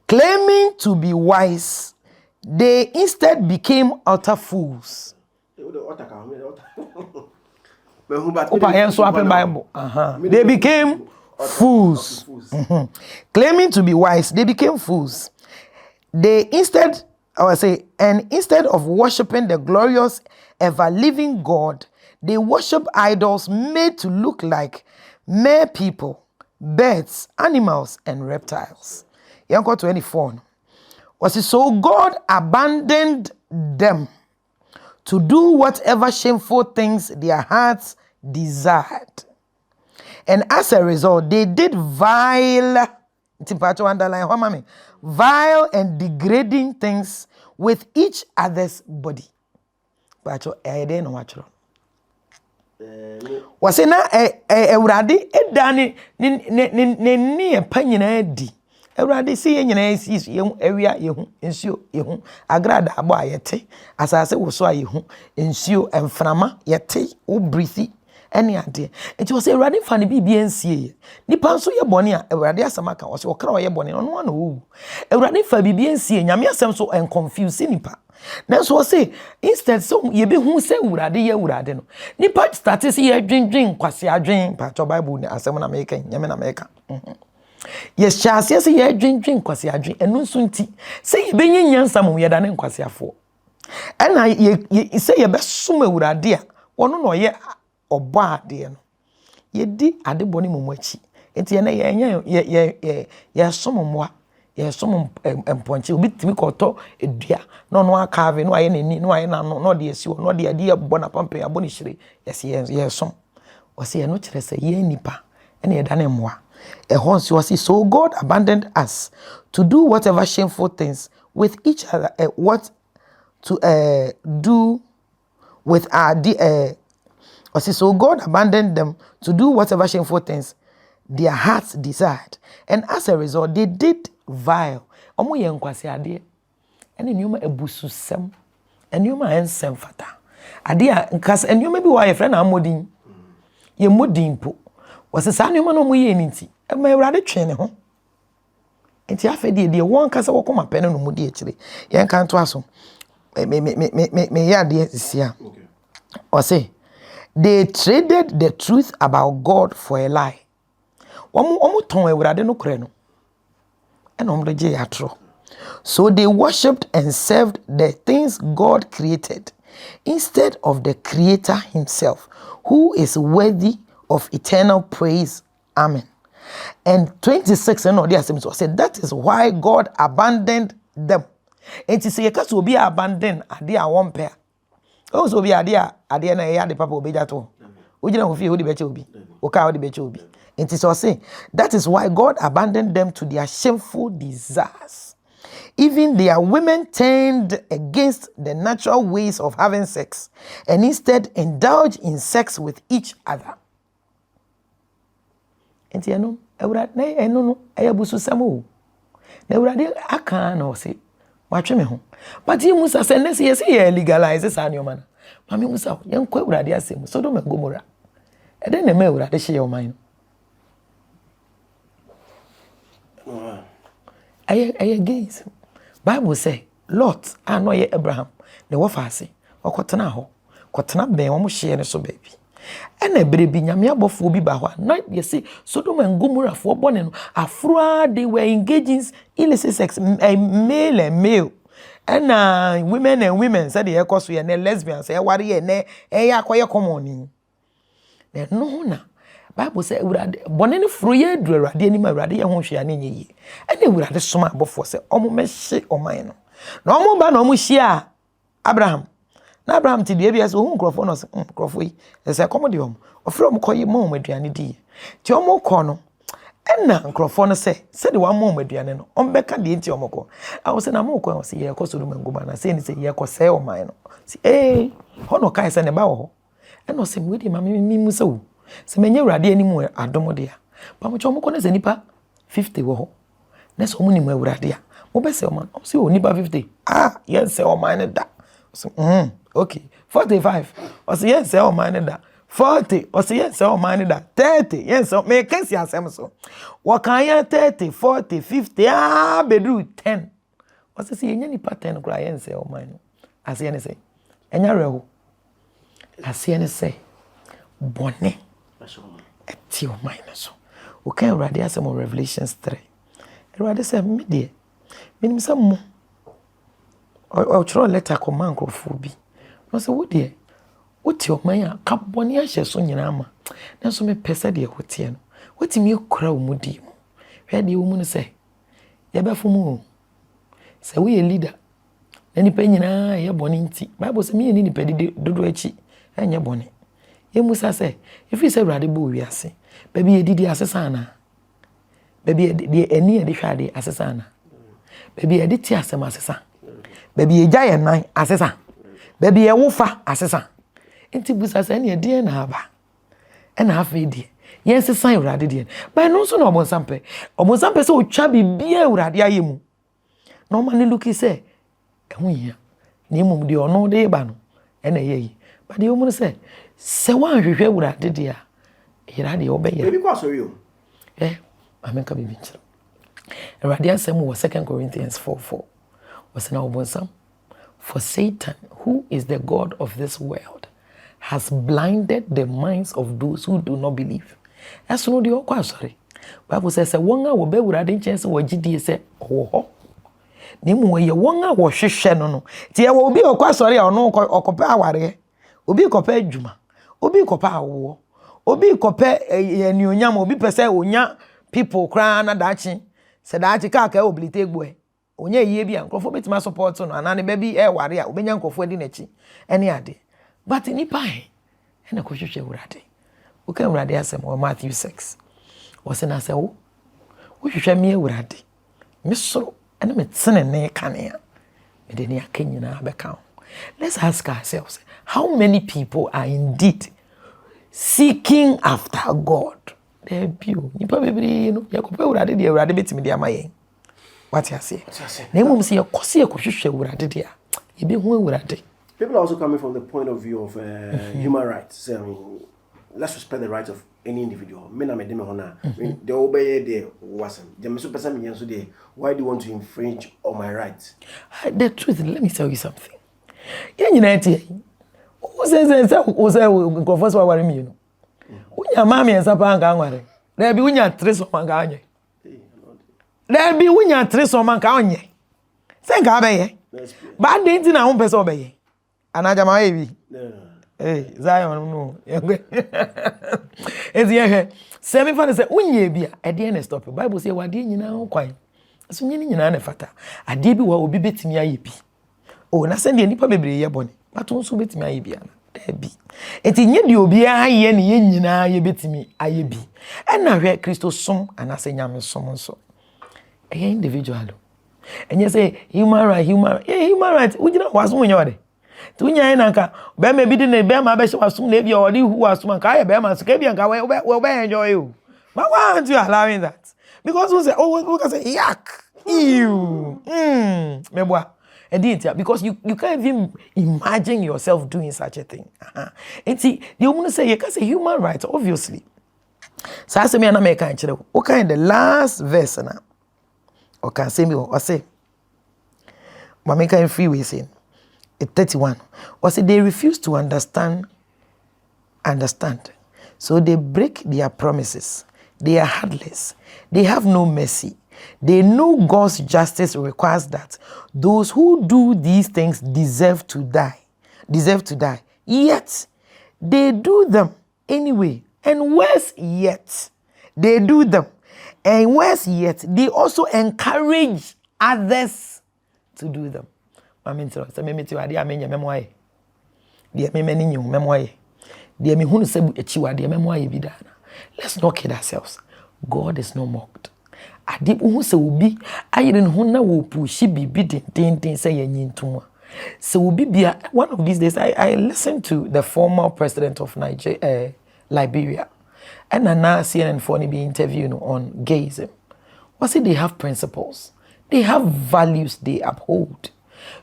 Claiming to be wise, they instead became utter fools. They became fools. Claiming to be wise, they became fools. Instead of worshiping the glorious, ever-living God, they worship idols made to look like mere people, birds, animals, and reptiles. 24. So God abandoned them to do whatever shameful things their hearts desired. And as a result, they did vile and degrading things with each other's body. Was na Ewurade edane ne panyina di Ewurade si yenyina esi yehu awia yehu ensuo yehu agrada abo ayete asase woso ayehu ensuo emframa yete o breathe ene ade enti wo se Ewurade fa ne bibia ensie nipa nso ye bone a Ewurade asamaka wo se okra wo ye bone no na wo Ewurade fa bibia ensie nyame asem so en confuse nipa. Then so say instead so ye be hu say Ewurade ye Ewurade no nipa start say ye dwendwen kwase adwen pa to Bible ni asem na meka nyame na meka yes chance say ye dwendwen kwase adwen enu nso nti say ye be nyansa mum ye da ne kwase afo ena ye say ye be som Ewurade a wono no ye obo ade no ye di ade boni mum achi enti ye na ye som moa Yes, some emponche obi timi koto edua no no akave no aye nani no aye na no de esi no de ade abona pampe aboni hire yes some wase no kire se ye nipa ene ye dane moa ehon so wase so God abandoned us to do whatever shameful things with each other do with our so God abandoned them to do whatever shameful things their hearts desired, and as a result they did vile. Omo ye nkwase ade ene nyoma ebususem enyoma ensem fata ade a nkas enyoma bi wa ye frɛ na amodin ye modin po wose sa nyoma no mo ye nti e ma Awurade twe ne ho enti afede de won kasa wokoma pene no modi akire ye nka to aso me ya de sia wose they traded the truth about God for a lie. Omo ton Awurade no kore no and omreje yatro. So they worshipped and served the things God created instead of the Creator himself, who is worthy of eternal praise. Amen. And 26 and all the assembly said that is why God abandoned them. And to say because will be abandoned ade a one pair. Also be ade na ya de papa obeja to. Ojina ofie odi beche obi. Oka odi beche obi. It is also that is why God abandoned them to their shameful desires. Even their women turned against the natural ways of having sex and instead indulged in sex with each other. And you know, Ewurade no ayabusu samo. Na Ewurade aka na o se watwe me ho. But you musa say na say legalize this anyoma na. Mami musa yenkɔ Ewurade asem Sodom and Gomorrah. E den na me Ewurade hye o man. Against Bible say Lot no ye Abraham ne wo faase okotena ho kotena ben wo mo hye ne so baby ena berebi nyame abofo bi ba ho na ye see Sodom and Gomorrah fo bone no afro they were engaging illicit sex male and male and women and women said they cause we and lesbians e ware ye ne e akoye common ni no na Bible say Awurade bone ne furu ye du Awurade ani ma Awurade ye ho hwe ane nye yi ene Awurade soma abofo se omo mehye oman no na omo ba na omo hia Abraham na Abraham ti de bia se ohun krofo no se krofo yi se komo de omo ofre omo koyi mo aduane di ti omo ko no ena krofo no se de wa mo aduane no omo beka de nti omo ko awo se na mo ko se ye ko Sodom and Gomorrah na se ni se ye ko se oman no se hono kai se ne ba wo ena se me di ma me musa wo se menye Awurade animu adomo de a pa mo chomo ko na se nipa 50 wo ho na se omo ni mu Awurade a mo be se o man o se o nipa 50 yes se o man da so okay 45 o se yes se o man da 40 o se yes se o man da 30 yes so me kan si asem so wo kan ya 30 40 50 bedru 10 o se yenye nipa 10 kura yes se o man ase ne se enya reho ase ne se bone eti o man so o kan Awurade asem Revelations 3 Awurade say me de minim say mo o chro letter ko man krofo bi no say wo de wo ti o man a ka bone a hye so nyina ma na so me pese de wo tie no wo ti mi kura wo mudi mu hwe de wo mu no say ye be fo mu say wo ye leader na ni pe nyina ye bone nti Bible say me ni pe de dodo achi enye bone ye musa say if you say Awurade bo wi ase baby ye didi asesa na baby de eni de hwade asesa na baby ye de ti asem asesa baby ye gya ye nan asesa baby ye wofa asesa enti busa say ne de na aba ena afa de ye sesa Awurade de ba no so na omonsampe say otwa bibia Awurade ayemu no man look say ehun ya ni mum de ono de ba no ena ye yi ba de omun say se wan hwehwe Awurade de a Awurade ye obeya baby kwa so you amenka bibi nchira Awurade asem wo 2 Corinthians 4:4 was na obonsam for Satan, who is the god of this world, has blinded the minds of those who do not believe. That's no the okwa sorry. Bible says won a wo be Awurade nchen se wagidie se owo ho. Ni mu ye won a wo hwehwe no no. Ti ye wo bi okwa sorry a ono okopa aware. Obi kopa adwuma. Obi kopa awo. Obi kopa enuonyam, obi pese onya people kra na dachi. Said that you can't obliterate boy. Onye ye bi ankofo betima support no anane ba bi e ware a obenya ankofo adi nachi ene ade but ni pai ene ko hwehwe urade o kan urade asem o Matthew 6 o se na se wo hwehwe me urade me soro ene me tsene ne kanea me de ne akanyina abeka. Let's ask ourselves, how many people are indeed seeking after God? There be you nipa bebere no yakopa urade de urade betimi de amayen. What you say? Name say kosi ekohwehwe urade dia. Ebe hu urade. People are also coming from the point of view of human rights. So, I mean, let's respect the rights of any individual. Me na me dem hona. The obey there wasn't. The meso person me yanso there. Why do you want to infringe on my rights? The truth, let me tell you something. Yen nyina o say nkofo so ware me you know. Unya mama yansa pa anga anware. Na bi unya tre so manga anye. There be unya tre so man ka onye. Say ga be ye. Ba de nti na ho pese obeye. Anaja ma ebi. Eh, Zion no. Ezi ye. Say me fa say unya bi a de na stop. Bible say wade nyina ho kwan. So nyina na fata. Ade bi wa obi betimi aye bi. Oh, na send nipa bebre ye bone. But won so betimi aye bi ana. There be. Enti nye di obi aye ne ye nyina ye betimi aye bi. E na hwe Kristo som anase nyame som nso. A individual. And you say human right. Ujina wasu nya wade. Tunya na nka be me bi de na be ma be she wasu na bi o di hu wasu man ka be ma so ka bi nka we be enjoy you. But why aren't you allowing that? Because we say we can say yak. Ew. Meboa. Because you can't even imagine yourself doing such a thing. And see, the woman say you can say human rights obviously. So I say me na make kan kire. Okay, the last verse na. Or can say me or say Mameka free way saying 31 or say they refuse to understand, so they break their promises. They are heartless, they have no mercy. They know God's justice requires that those who do these things deserve to die, yet they do them anyway. And worse yet, they do them. And worse yet, they also encourage others to do them. Let's not kid ourselves. God is not mocked. One of these days, I listened to the former president of Liberia. And now CNN for be interviewing on gayism. What say they have principles, they have values they uphold.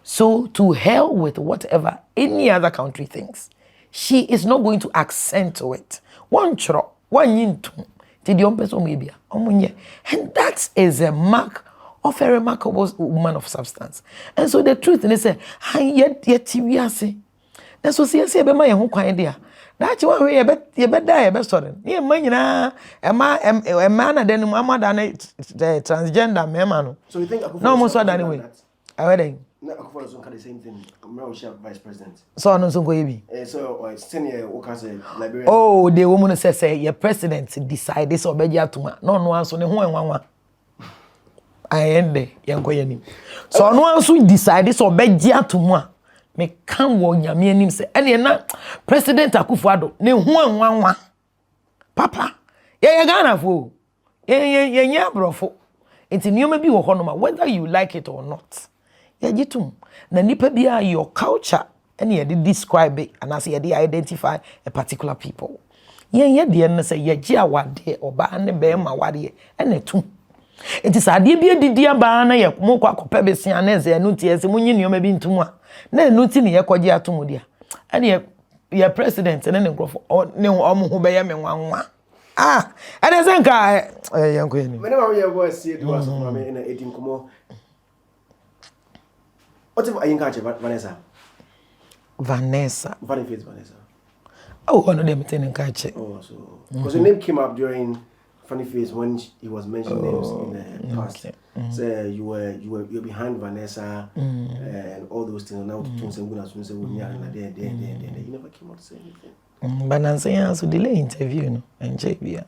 So to hell with whatever any other country thinks, she is not going to accent to it. One chro, one yintu, and that is a mark of a remarkable woman of substance. And so the truth is that yet we say that's what say be my own idea. That's one way you bet die, best sorry. Yeah, man, a man, then mama than transgender man. So you think no more so than anyway. I wedding. No, the same thing. Vice President. So no so go so senior Liberia. Oh, the woman say your president decide this or beja to no one so ne ho enwanwa. I end there, yanko yanim. So no one so decide this or beja to mo. Me kan wo nyame anim se ene na president Akufo-Addo ne hu anwanwa papa ye Ghana fo ye nya brofo enti nioma bi wo hono ma whether you like it or not ye gitum na nipa bia your culture ene ye describe it and as ye identify a particular people ye de na se ye gi awade oba ne be ma wade ene tu enti sa de bia didi aba na ye mokwa kopa besia na ze anu tie se munyi nioma bi ntum a na nuti ne yekoje atomu dia ene ye president ne nkrofo ne omo ho be ye me nwanwa ene senka yanko yeni Maame Yeboah Asiedu was mama in 18 komo what if I catch Vanessa oh no dem ten catch oh so because the name came up during Funny Face when he was mentioning names in the past. Okay. So you're behind Vanessa and all those things. Now you never came out to say anything. But Nancy also delay interview, no, and JB,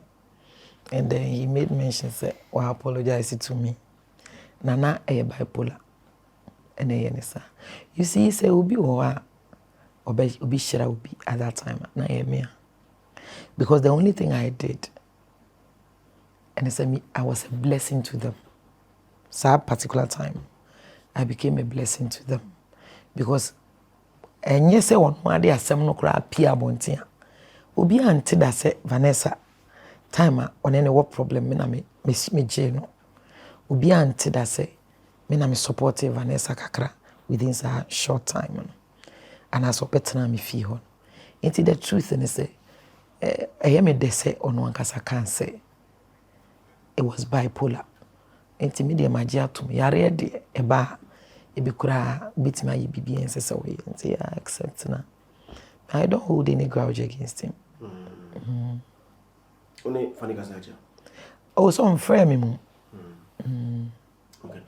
and then he made mention say, "Well, apologize to me." Nana a bipolar. And a you see, say, Ubi or Obi Shira Ubi at that time. Because the only thing I did, and I said, I was a blessing to them. So at that particular time, I became a blessing to them. Because, and yes, I want my dear Sam no crab Pia Bontia. Ubi until that said Vanessa, timer on any what problem, Miss me Jano. Ubi until that say, me supportive Vanessa Kakra within a short time. And I saw better me feel. Into the truth, and I say, I am a de say on one case I can't say. It was bipolar. Into media magia to me. I read a bar, a bikura beat my BB and says away and say, I accept now. I don't hold any grudge against him. Only funny guys, oh, so I'm fair, me. Okay.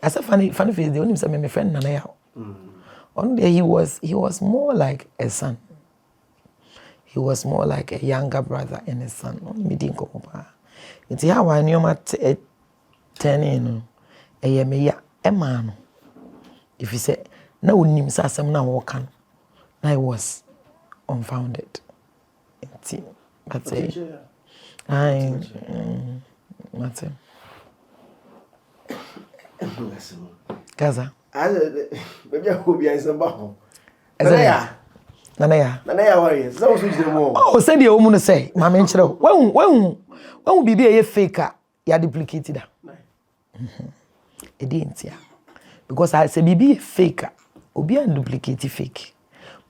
I said funny face. The only time my friend Nana. One day he was more like a son. He was more like a younger brother and a son. Only me didn't come up. It's how I knew my 10, you know. A man. If you say no name some now walking, I was unfounded. That's it. That's it. Gaza. Maybe I will be in some bottle. Nana, worry. So switch them more. oh, said the woman say, my mentor, when be a faker, you duplicated her. It didn't, yeah. Because I say, be a faker, or be a duplicate fake.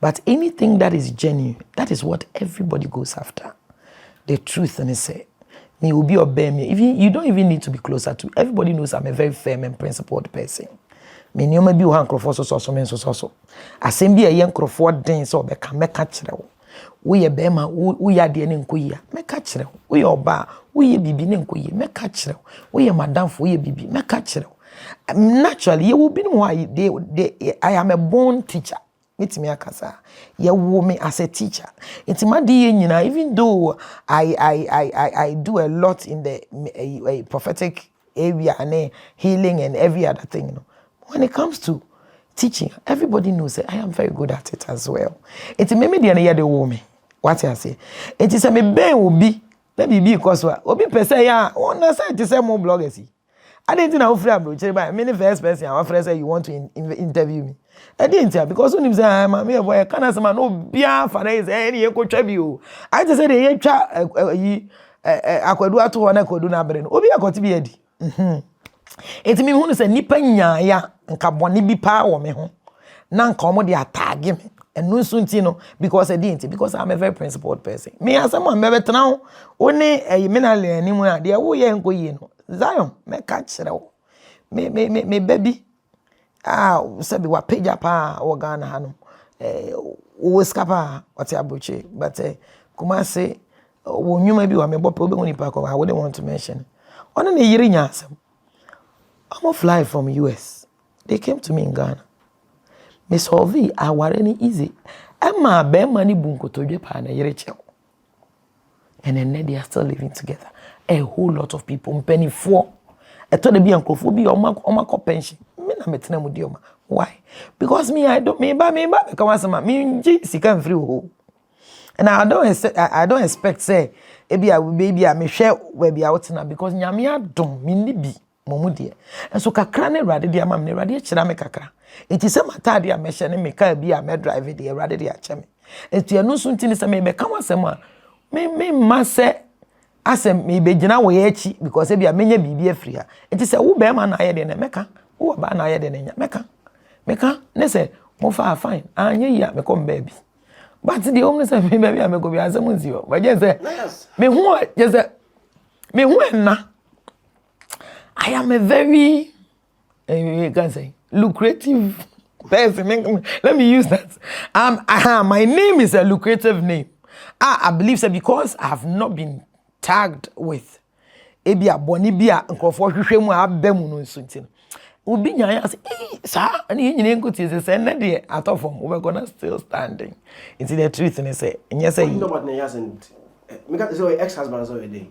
But anything that is genuine, that is what everybody goes after. The truth, and they say, me will be obey me. Even you don't even need to be closer to. Everybody knows I'm a very firm and principled person. Me nyoma bi wo hankrofo so men so. Asem bi a ye nkrofo den so be ka meka kire wo. Wo ye be ma wo ya de ne nkoyi meka kire wo. Wo ye oba wo ye bibi ne nkoyi meka kire wo. Wo ye madam fo wo ye bibi meka kire wo. Naturally, you will be no I am a born teacher. It's me akasa. You will me as a teacher. It's my DNA, even though I do a lot in the prophetic area and healing and every other thing, you know. When it comes to teaching, everybody knows that I am very good at it as well. It's maybe the woman. What I say? It is a me ben will be. Let me be because what? Obi person ya. On the side, it's a more bloggers. I didn't know free approach. But many first person, our friend say you want to interview me. I didn't because when you say I'm a mere boy, I can't say no bia for is any echo tribute. I just said ye cha akwadu to one akwadu na bere no. Obi akoti bi edi. Enti me hu no say nipa nya ya nka bone bi pa wo me ho. Na nka omo de atag me. Enu nso nti no because I didn't because I'm a very principled person. Me asem am be betena ho. Oni me na le ani mu na de wo ye nko yi no. Zion me ka kire wo. Me baby sabi wa page pa wo Ghana ha no wo skapa what abuche but kuma say wo nyuma bi wa me bope obe nipa ko I wouldn't want to mention ono ne yiri nya asem I'm fly from US they came to me in Ghana Miss Hovi aware ni easy Emma be mani bunkotodwe pa na yiri chew and then they are still living together a whole lot of people penny for eto de bi ankofo bi o ma pension me na metena mu dioma why because me I don't me ba come asema me nji sika free ho and I don't expect say e bia baby a me hwe we bia wotena because nyame adom me ni bi momu de and so kakra ne rade de ama me rade e kira me kakra enti se matade a me hye ne me ka bi a me drive de rade de a che me enti anu so ntini se me be come asema me ma se asem me be gina wo ye echi because e bia menya bibi afri ha enti se wo be ma na aye de ne meka wo ba na aye de ne nya meka ne se mo fa fine anya ya me come baby but the only say me baby am go bi asem nzi o but just say me hu just say me hu na I am a very can say lucrative person. Let me use that. My name is a lucrative name. I believe so because I have not been tagged with ebia boni bia nkofo hwehwemu abemu no nsuntin obi nyan say sa ani nyine nkotie say na de atofom we gonna still standing it's the truth and say yes say nobody hasn't me got so ex-husband so a day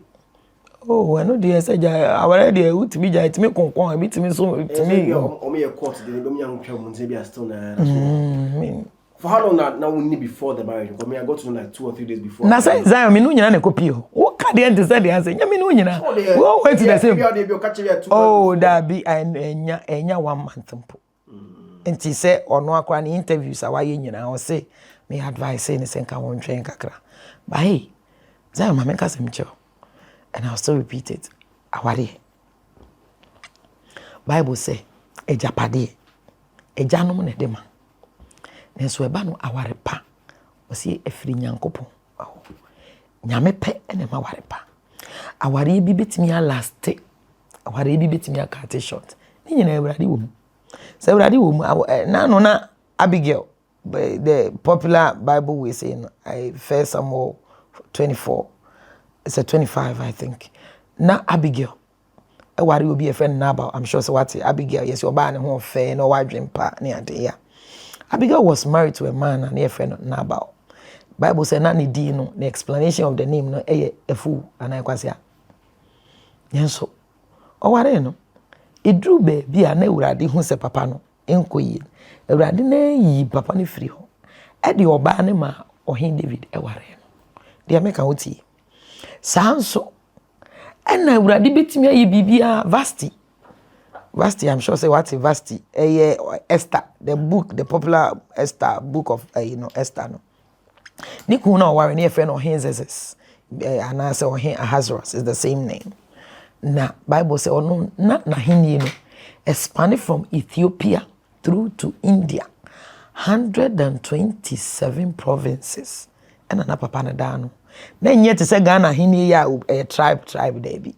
Oh, I know the say already utimi ja itimi konkon e bitimi so itimi o me court dey be me anhwɛ mo say be still na so. For how long now we need before the marriage? Because me I got to know like 2 or 3 days before. Na say Zion me no nyina na copy o. Wo ka dey ante say dey answer. Nya me no nyina. Wo wait the same. Oh, that be enya 1 month mpo. Enti say ono akwa na interviews awaye nyina o say me advice say ni senka won twen kakra. But hey, Zion ma me ka sem cho. And I'll still repeat it. Aware. Bible say ejapade. Ejanom na de ma. Nenso eba no aware pa. Osi efiri nyankopon. Nyame pe ene ma aware pa. Aware bi betimi a last. Aware bi betimi a cut short. Ni nyina Ewurade wo mu. Se Ewurade wo mu na no na Abigail, the popular Bible we say in 1 Samuel 24. It's a 25, I think. Na Abigail. Ewari will be a friend Nabal. I'm sure so what Abigail, yes, you're buying home fair, no white dream part near the Abigail was married to a man and a friend Nabal. Bible said nani dino, the explanation of the name no a fool and I was here. Yes, so. Oh, what no? It drew baby a neuradi who se papa no, enko yi. Ewurade na yi papa ni free ho. E de oba ne ma ohin David eware no. De America oti. Sanso and Ewurade betimi ayi bibia Vasti, I'm sure say what Vasti Esther, the book, the popular Esther book of Esther no. Niku na ware ne friend Ohenzes and I say Ohen Ahasuerus is the same name. Na Bible say ono na hini no expanded from Ethiopia through to India. 127 provinces. And na papa na dano. Na nye te se Ghana hini ya tribe there be.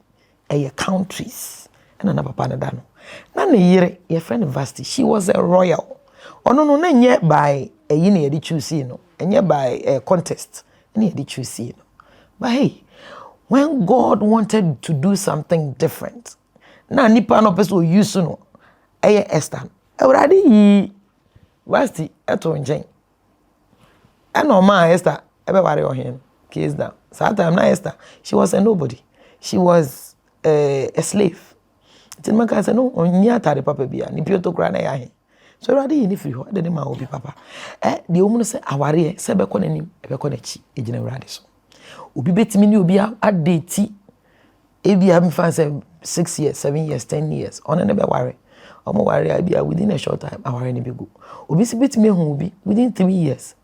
Countries. And na papa na dano. Na ne yere your friend Vasti, she was a royal. Ono no na nye by yini ye di choose no. Nye by contest. Nye di choose no. But hey, when God wanted to do something different, na nipa no person use no. Esther. Ewurade yi Vasti eto nchen. And ma Esther ebe ware ohen case down. So that time na Esther, she was a nobody. She was a slave. Tin man ka say no onya tare papa bia ni pioto kra na ya he. So Ewurade yi ni free ho de ma obi papa. De omu no say aware se be ko nanim ebe ko na chi ejina Ewurade so. Obi betimi ni obi adate ebi am fan say 6 years, 7 years, 10 years. Ona ne be ware. Omo ware bia within a short time aware ne be go. Obi si betimi hu obi within 3 years.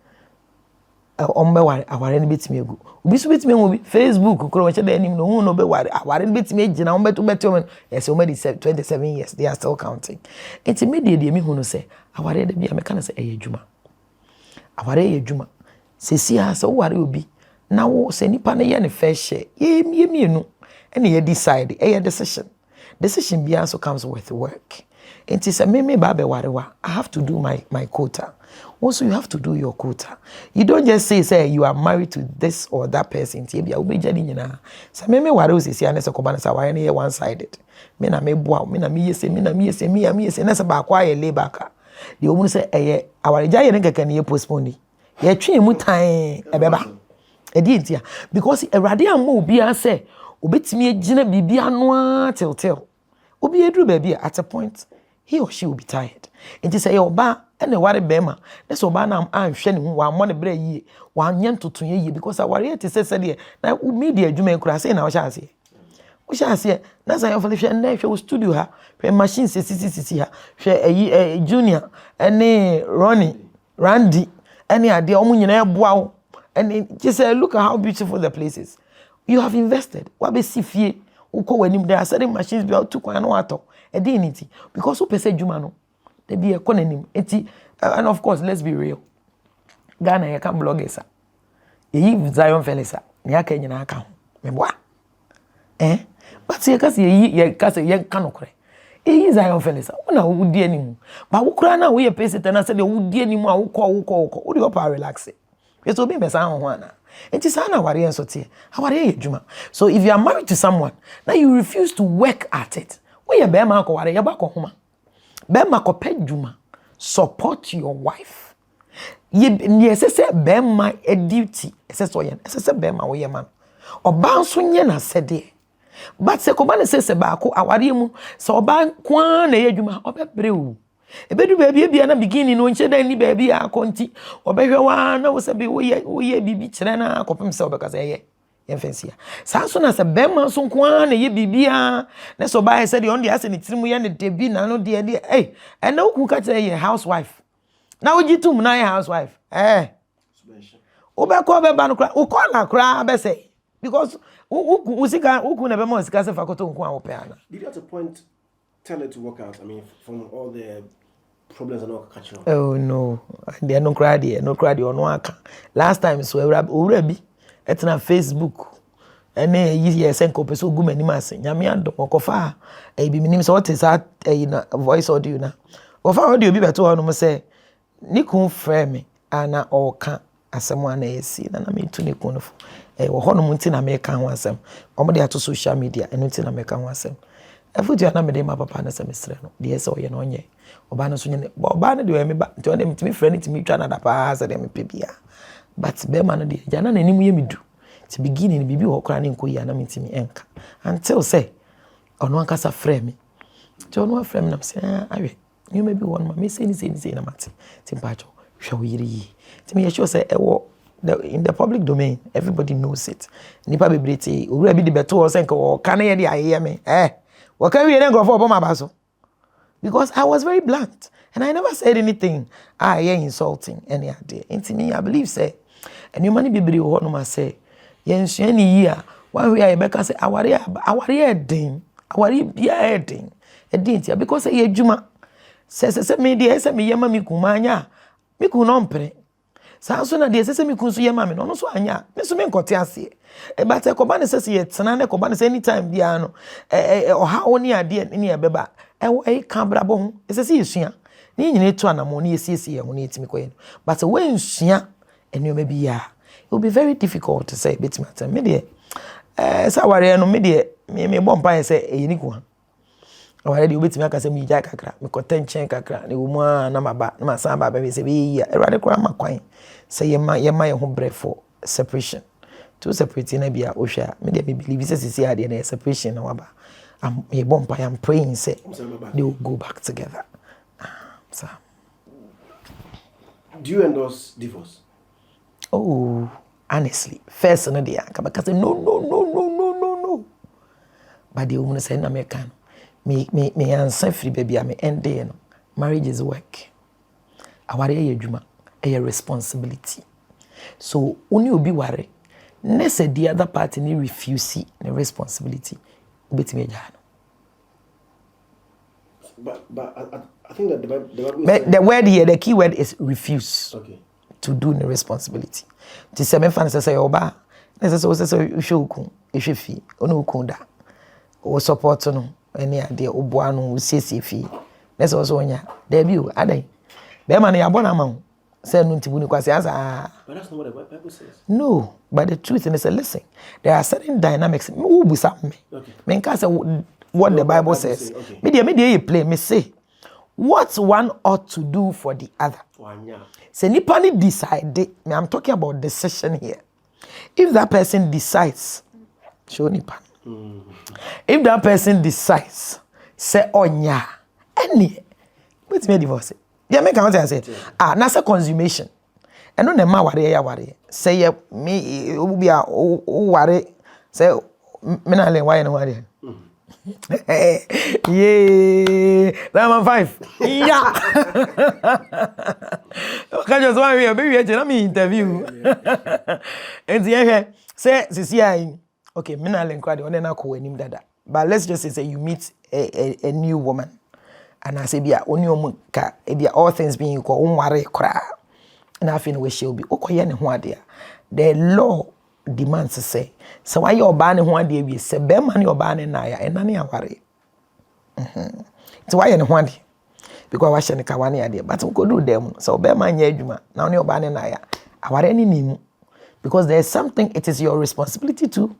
Ombe ware aware ne betimi egu. Obi so betimi hu obi Facebook kro we che da anim no hu no be ware aware ne betimi agina ombe to beti o yes o me 27 years they are still counting. Enti me de me hu no say aware de bia me kana say adwuma. Aware ye adwuma. Sesi ha say ware obi na wo say nipa na ye ne fair share. Ye mienu ene ye decide a decision. Decision bia also comes with work. Enti say me ba be warewa I have to do my quota. Also you have to do your quota. You don't just say you are married to this or that person. Tie bia obeja ni nyina. Say me ware osisi ane se koba na say ware ne one sided. Me na me boa, me na me yese na say ba kwa ye labor ka. The omu say awareja ye ne keke ne postpone. Ye twe mu tan ebeba. Edi ntia because Ewurade amma obi a say obetimi agina bibia no a till. Obi edru baby at a point he or she will be tired. Enti say oba ene ware bema na so oba na anhwe ne ho wa mo ne bra yie wa anya ntoto yie because aware te say de na media adwuma nkura say na wo sha ase. Wo sha ase na Zionfelix hwe na hwe studio ha hwe machine sisi ha hwe junior ene Randy ene ade omo nyina eboa wo and just say look at how beautiful the place is. You have invested. What be sifie uko wanim there are certain machines be out to kwan no ato e dey niti because who pese djuma no dey be economy enti and of course let's be real. Ghana ye kan bloggers ye Zionfelix ne aka nyina aka ho me boa but ye kase ye kan okre Zionfelix una wo di anim ba wo kura na wo ye pese tana se de wo di anim a wo kọ wo dey up relax it will be mesa ho ana. It is an aware and so So if you are married to someone, now you refuse to work at it. When you be ma ko ware ya ba ko homa. Be ma ko pedjuma. Support your wife. Ye say be ma a duty. Say so yen. Say be ma wo ye man. Oba nso nye na sede. but se ko ba ne se baako aware mu se oba kwa na ye adwuma obebre o ebedu baabi bia na beginning no nche dan ni baabi a konti obehwe wa na wo se be wo ye bibi kire na akopem se obekasa ye yemfensia saa so na se bema so kwa na ye bibia na so ba se de on de ase ne tirimu ye ne debi na no de and na ku ka kire ye housewife na wo gitum na ye housewife obeko obeba no kra ukola kra be say because usika na be mo sika se fakoto nko a wo pe ana. Did you at a point tell her to work out? I mean, from all the problems and all catching up. Oh no, they no cry no aka. Last time so owura bi etna Facebook ene yi send ko person gu mani mase nyame ando kofa e bi minim so what is that na voice audio na ofa audio bi beto ho no say ni kun frɛ me ana oka asɛm ana yesi na me tu ne kun no wo ho no munti na me ka ho asɛm omo de ato social media eno ti na me ka ho asɛm afutu na me de ma papa na semestre no de yesa oye no onye oba no so nye oba no de me ba nti on me frɛ ne ti me twa na da pa sa de me pebia but be ma no de jana na nim ye medu ti beginning bibi ho kra ne nkoyi na me ti me enka until say ono ankasa frɛ me ti ono frɛ me na say awe you maybe one ma me say ni na mate ti mpacho hwe wo yiri yi ti me sure say ewo in the public domain everybody knows it nipa bebrete owura bi de beto o say nka wo ka na ye de aye me what can we then go for my baso? Because I was very blunt and I never said anything insulting any idea. Into me, I believe say, and you money be no ma say, yes, any year, one way I becca say, our ding, a ding, because a juma says, me, dear, say me, yama mi kumanya, mi kunompre. Sanso na de sese mi kunsu ye ma me no so anya me so me nkote ase e ba te ko ba ne sese ye tena ne ko ba ne se anytime bia no oha oni ade ne ye beba e ka brabo ho sese yesua ne nyine etu anamo ne yesiesie ye ho ne etimi ko ye but when sua enyo bi ya it will be very difficult to say bit matter me de sa ware no me de me bompa ye se e ni ko aware de obetimi aka se mi ja kakra me kotenchen kakra ne wo mu na maba na masan ba be se be ya erade kora makwan say yema ye ho breath for separation to separate na bia ohwa me dey believe say sisi ade na separation na waba am ye bompa am praying say they will go back together so do you endorse divorce? Oh, honestly first no dey aka because no but the woman say na me kan me answer free baby am end day no marriage is work aware ye adwuma a responsibility. So only obi ware nese the other party ni refuse the responsibility ubetime ja no. But I think that the word here, the key word is refuse. Okay. To do the responsibility. To say me fan say oba nese say hweku ehwefi ono ukunda o support no any ade oboa no siesie fi nese so onya there bi o adai be ma na yabona ma say no ntibuni kwase asa. But that's not what the Bible says. No, but the truth is, listen, there are certain dynamics. Me can't say what the Bible says. Okay. Media you play, me say what one ought to do for the other. Say nipani decide. Me, I'm talking about decision here. If that person decides, show nipan. If that person decides, say onya, any, wait me divorce. Yeah, make I say, nasa consummation. And no ma ware ya ware. Say ye me obi a ware. Say me na le why no ware. Yeah, number 5. Yeah. Okay, just one way, baby, let me interview. And the say sisi okay, me na le nkwade one na ko anim dada. But let's just say you meet a new woman. And I say bia oni omu ka e bia all things being equal unware kra. Na afin we shall be okoye ne ho ade. The law demands say so why your ba ne ho ade wi se be ma ne oba ne na ya ena ne aware. So why ne ho ade? Because wa hye ne ka wane ade but we go do them so be ma nya adwuma na ne oba ne na ya aware ne nimu. Because there is something it is your responsibility to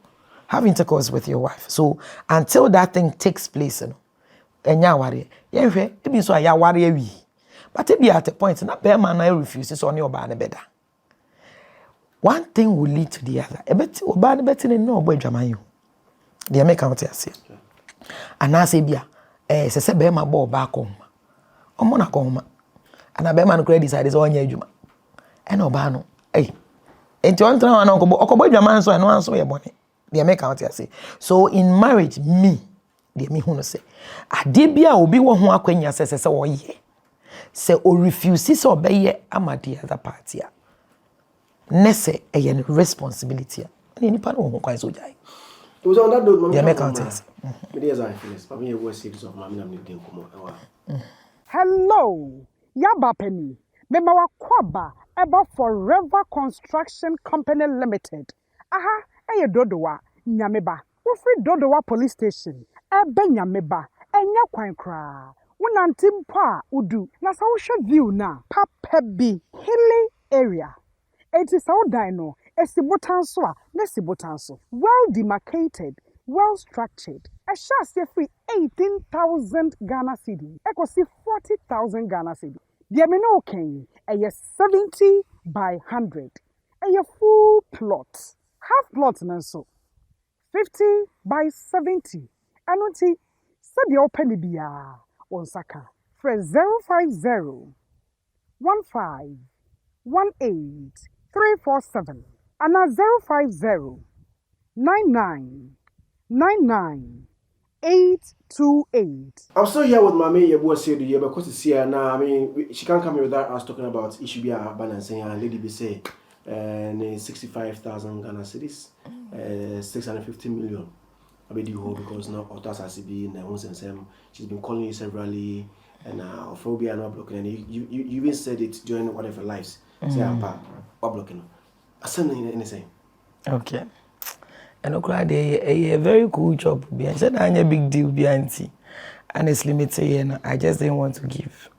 have intercourse with your wife. So until that thing takes place, you know, enya aware yenhwe ebi so aya aware awi but e be at a point na be man na refuse so ne oba ne beda one thing will lead to the other e beti oba ne beti ne no obo adwaman yo They make out here. And I say, Bia, se be ma bo back home. Omona koma. And a be man credit side is on your and Obano. Hey, and you want to know an uncle man so I know answer your money. They make out here. So in marriage, me, they me who say, I did be a will be one who acquaint says, oh, yeah. Say, or refuses or obey ama the other party. Nesse a responsibility. And any part who quite so die. It was on that note, They make out here. Media Zionfelix, Maame Yeboah Asiedu of Maame Yeboah Asiedu. Hello, Yaba Penny. Mema Kwaba eba Forever Construction Company Limited. Aha, eye dodowa nyameba. Wo free dodowa police station. Ebe nyameba. Enya kwan kra. Wonante mpo a udu. Na sa wo hwe view na papebi hilly area. Eti sa wo dan no esibotan so a na sibotan so. Well demarcated, well structured. A shall free 18,000 Ghana cedi. Eko see 40,000 Ghana cedi. The amino okay, a 70 by 100. A full plot. Half plot nanso. 50 by 70. Anunti, said the open biya on Saka. Fresh 050 15 18 347. And 050 99 99 828. I'm still here with Maame Yeboah Asiedu here because it's here now. I mean, she can't come here without us talking about it should be a balancing and lady be say 65,000 Ghana cedis, 650 million. I mean, the whole because now Otas has been she's been calling you severally and phobia not blocking and you even said it during one of her lives. Say I'm blocking. I said anything. Okay. And a very cool job. I said I'm a big deal behind. Honestly, me say, I just didn't want to give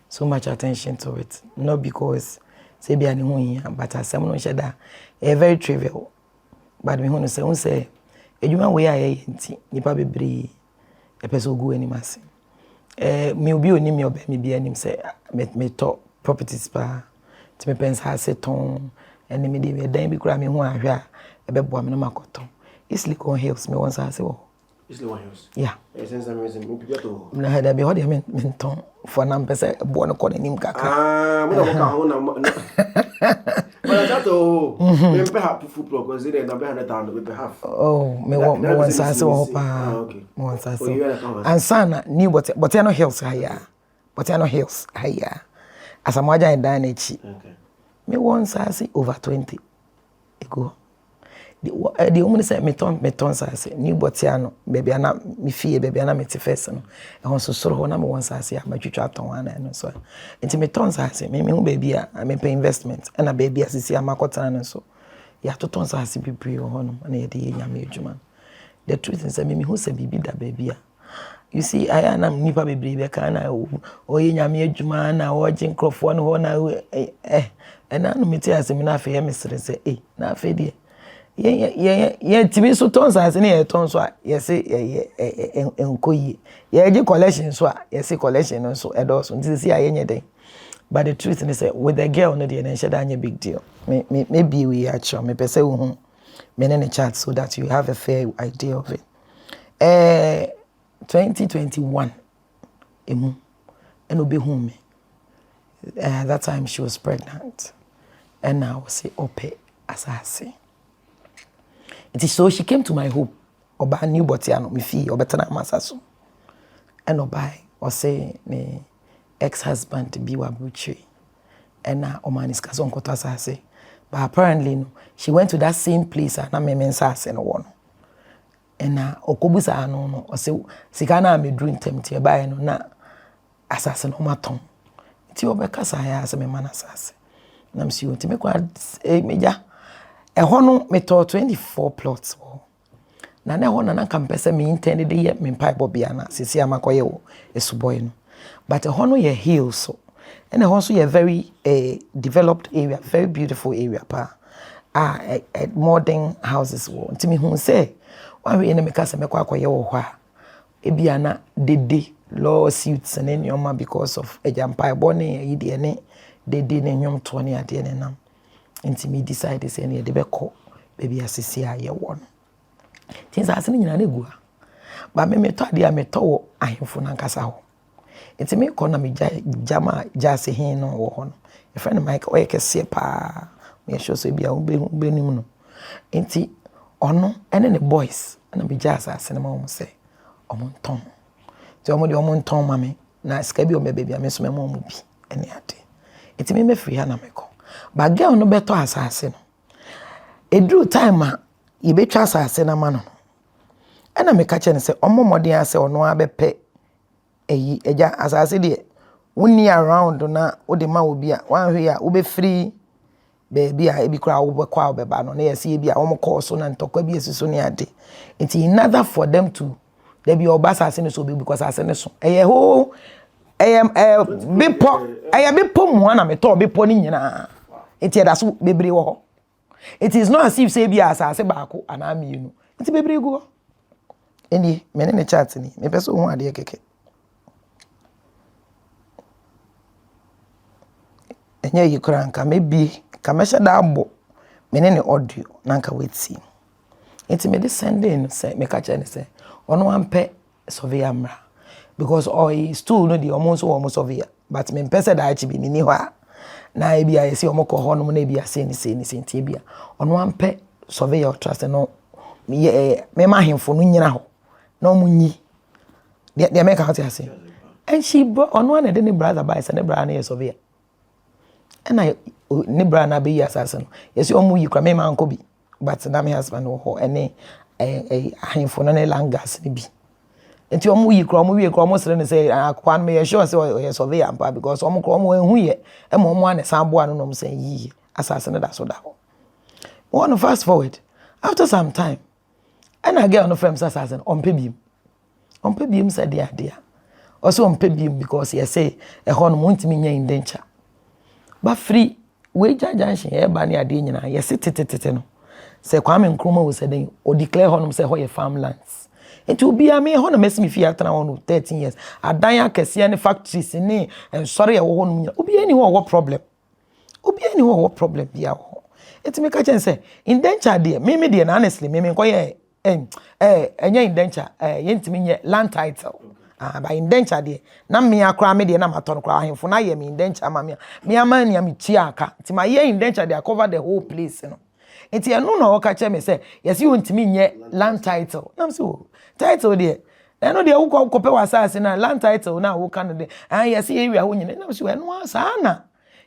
so much attention to it. Not because say be anyone, but as someone said a very trivial. But me want to say, a human way I nipa bebre a person go any mass. Me obi oni me obe me be anim say me talk properties pa to me pens has a ton and me dey dan bi kura me ho ahwa ebeboa me no makoto. It's like on hills me once I say oh. It's like on hills. Yeah. Since I'm me people to. Na had be hodi me ton for na pese ebo no ko nim kaka. Me no ka ho na. But that oh, me be have full plug because they na be 100,000 be half. Oh, me once I say oh pa. Okay. Once I say. And sana new but no hills higher. But no hills higher. As I'm watching down echi. Okay. Me once I say over 20 ago. The woman said me ton say new botiano baby ana me fie baby ana me te first no e hon so soro na me won say ma twitwa ton ana no so enti me ton say me hu baby a me pay investment na baby asisi amakota no so ya to ton say bibiri ho no na ye de nyame adwuma. The truth is me hu say bibi da baby a you see I am nipa bibiri be kan na o ye nyame adwuma na o gin crofo no ho na na no me te asemi na afa ye mesere say na afa de yeah, to me so tons as any tons so yes enkoyi yeah the collection so yes collection so edos this is here but the truth is say with the girl no dey na share that big deal maybe we are sure me pese hu me in the chat so that you have a fair idea of it 2021 emu and obi hu me that time she was pregnant and now say ope asase. It is so she came to my home. Oba new botiano me fee obetana masaso. And oba or say me ex-husband be wa buchi. And na oman is kason kotasa say. But apparently no, she went to that same place and na me mensase no one. And na okobusa no or say sikana me dream temte ba no na asase no maton. Ti obekasa ya ase me manasase. Na msi wonti me kwa meja hono me to 24 plots na na hono na kampese me intended ye me pai bobia na sisi amakoye wo esuboy no but hono ye hill so and also ye very developed area, very beautiful area pa modern houses wo ntimi hu say one we me kasa me kwa akoye wo ho a ebia na dede lawsuits and anyoma because of ejampai boni yi de ne dede ne nyom to ne ade ne nam. Inti me decide say ne de be ko baby asisi aye won Things are saying in a but me thought they are me to I am for Nankasa. It's a me corner me jama jasi hin or hon. A friend of mine, oh, I can see pa. Me sure say be a benimno. Inti ono and then the boys and I be jazz as and mom say, Omonton. So I'm the Omonton, mammy. Na scabi o baby, I miss my mom be any ate. It's me free hanameko. But girl no better assassin. A drew time, you be trust assassin a man. And I make catch and say, Omo Modia say, or no, I be pay a as I said, 1 year around, na, or the man will be 1 year, will be free. Baby, I be crowd over crowd, baby, no, near see be a homo course on and talk be a soniate. It's another for them to, they be your bass as so big because I send so. A ho, I am a big pop, I am big pom one, I'm a tall big pony. It's that's baby. It is not as if say be as I say back and I'm you. It's a baby go. Any men in the chat ni me person ho ade keke enye yi kranka maybe kamesha da abo men ne audio nanka weti enti me de send in say me ka che ne say ono ampe surveyor mra because all still no the almost surveyor but me pese da achi bi ni ho a na e bia yesi omoko ho no na bia say ni enti bia ono ampe surveyor trust no me ma hemfo no nyina ho no munyi they make out say and she brought on one and then the brother by say ne brother na surveyor and I ne brother na be assassin yes you omu yi kwa me ma anko bi but na me husband ho ene ahemfo no ne langas ne bi enti omu yi kwa omu wie kwa omu sere ne say akwa me sure say surveyor ampa because omu kwa omu ehu ye e mo omu ane sambo anu no say yi assassin da so da ho we want to fast forward after some time and I get on the frame assassin on pay beam said the idea also on pay beam because he say a hon won't mean in danger but free wage junction e ba ne ade nyina yes tete no say Kwame Nkrumah was saying or declare honum say ho ye farmlands it will be a me honum mess me fear after 13 years adan akese ne factories ni and sorry e wo honum nyina obi any what problem bia ho it make a chance say in danger there me dey honestly me ko ye enya indenture yentimi nye land title by indenture de na me akra me de na maton kra ahemfo na ye me indenture ma me amani am tia aka ti ma ye indenture de cover the whole place no enti eno na woka che me say yes you ntimi nye land title na so title de eno de wo ko pe wasase na land title na wo kan de yes ye wi a wo nyina na so eno asa na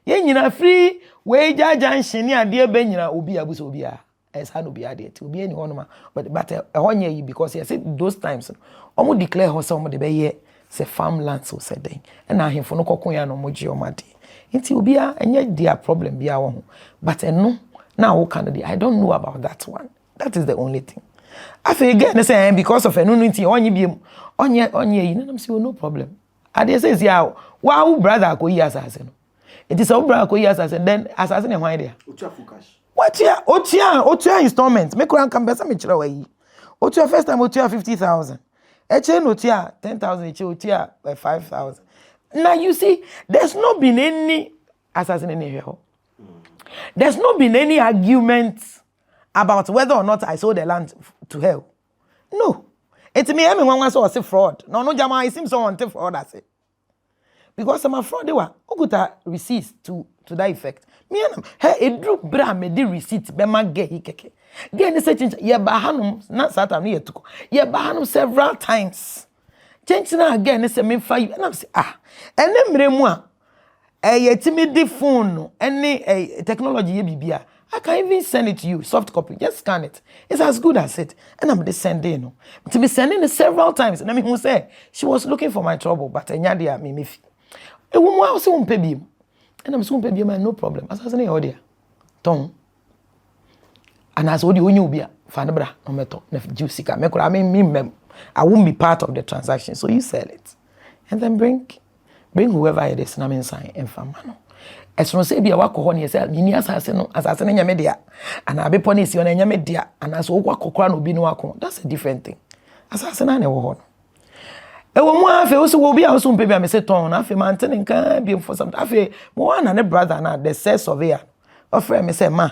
ye nyina free we junction ni ade be nyina obi abuso obi a as I no be added to be any one, but a 1 year because he said those times, almost declare her some of the bay say farmland so said they, and I him for no cocoya no moji or mati. It will be a and yet dear problem be our home, but no now Canada I don't know about that one. That is the only thing. I feel again say because of a unity on you on ye you know say no problem. I dare say yeah wow brother go years assassin. It is our brother go years assassin then assassin and why there. What year? Otia installment. Make one come better me chira way. Otia first time otia 50,000. Eche otia 10,000. Eche otia 5,000. Now you see, there's not been any assassin in here. There's not been any argument about whether or not I sold the land to her. No. It's me. Everyone wants to say fraud. No, Jama. I seem so wanted fraud. I say because I'm a fraud. They were who got receipts to that effect. Me and hey, a drew bra me the receipt be ma get keke. Get the change ye ba hanum na satan ye to. Ye ba hanum several times. Change na again say me fa you and I say ene mre mu a ye timid phone no any technology ye bibia. I can even send it to you soft copy. Just scan it. It's as good as it. And I'm just sending no. To be sending it several times. And I mean who say she was looking for my trouble but enya dia me me. E wo mo also won pay bi. And I'm soon pay man no problem. As I say audio. Tom. And as audio only be fanabra no meto na juicy ka. Me kura me I won't be part of the transaction. So you sell it. And then bring whoever it is na me sign and famano. As no say be a wako ho ne say ni asase no nyame dia. And abi poni si ona nyame dia. And as wo kwakokora no bi no wako. That's a different thing. Asase na ne wo ho. Ewo mu afi wo so wo bi a wo so mpe bi a me say ton afi man ten nkan bi for some afi mo wana ne brother na the says surveyor offer me say ma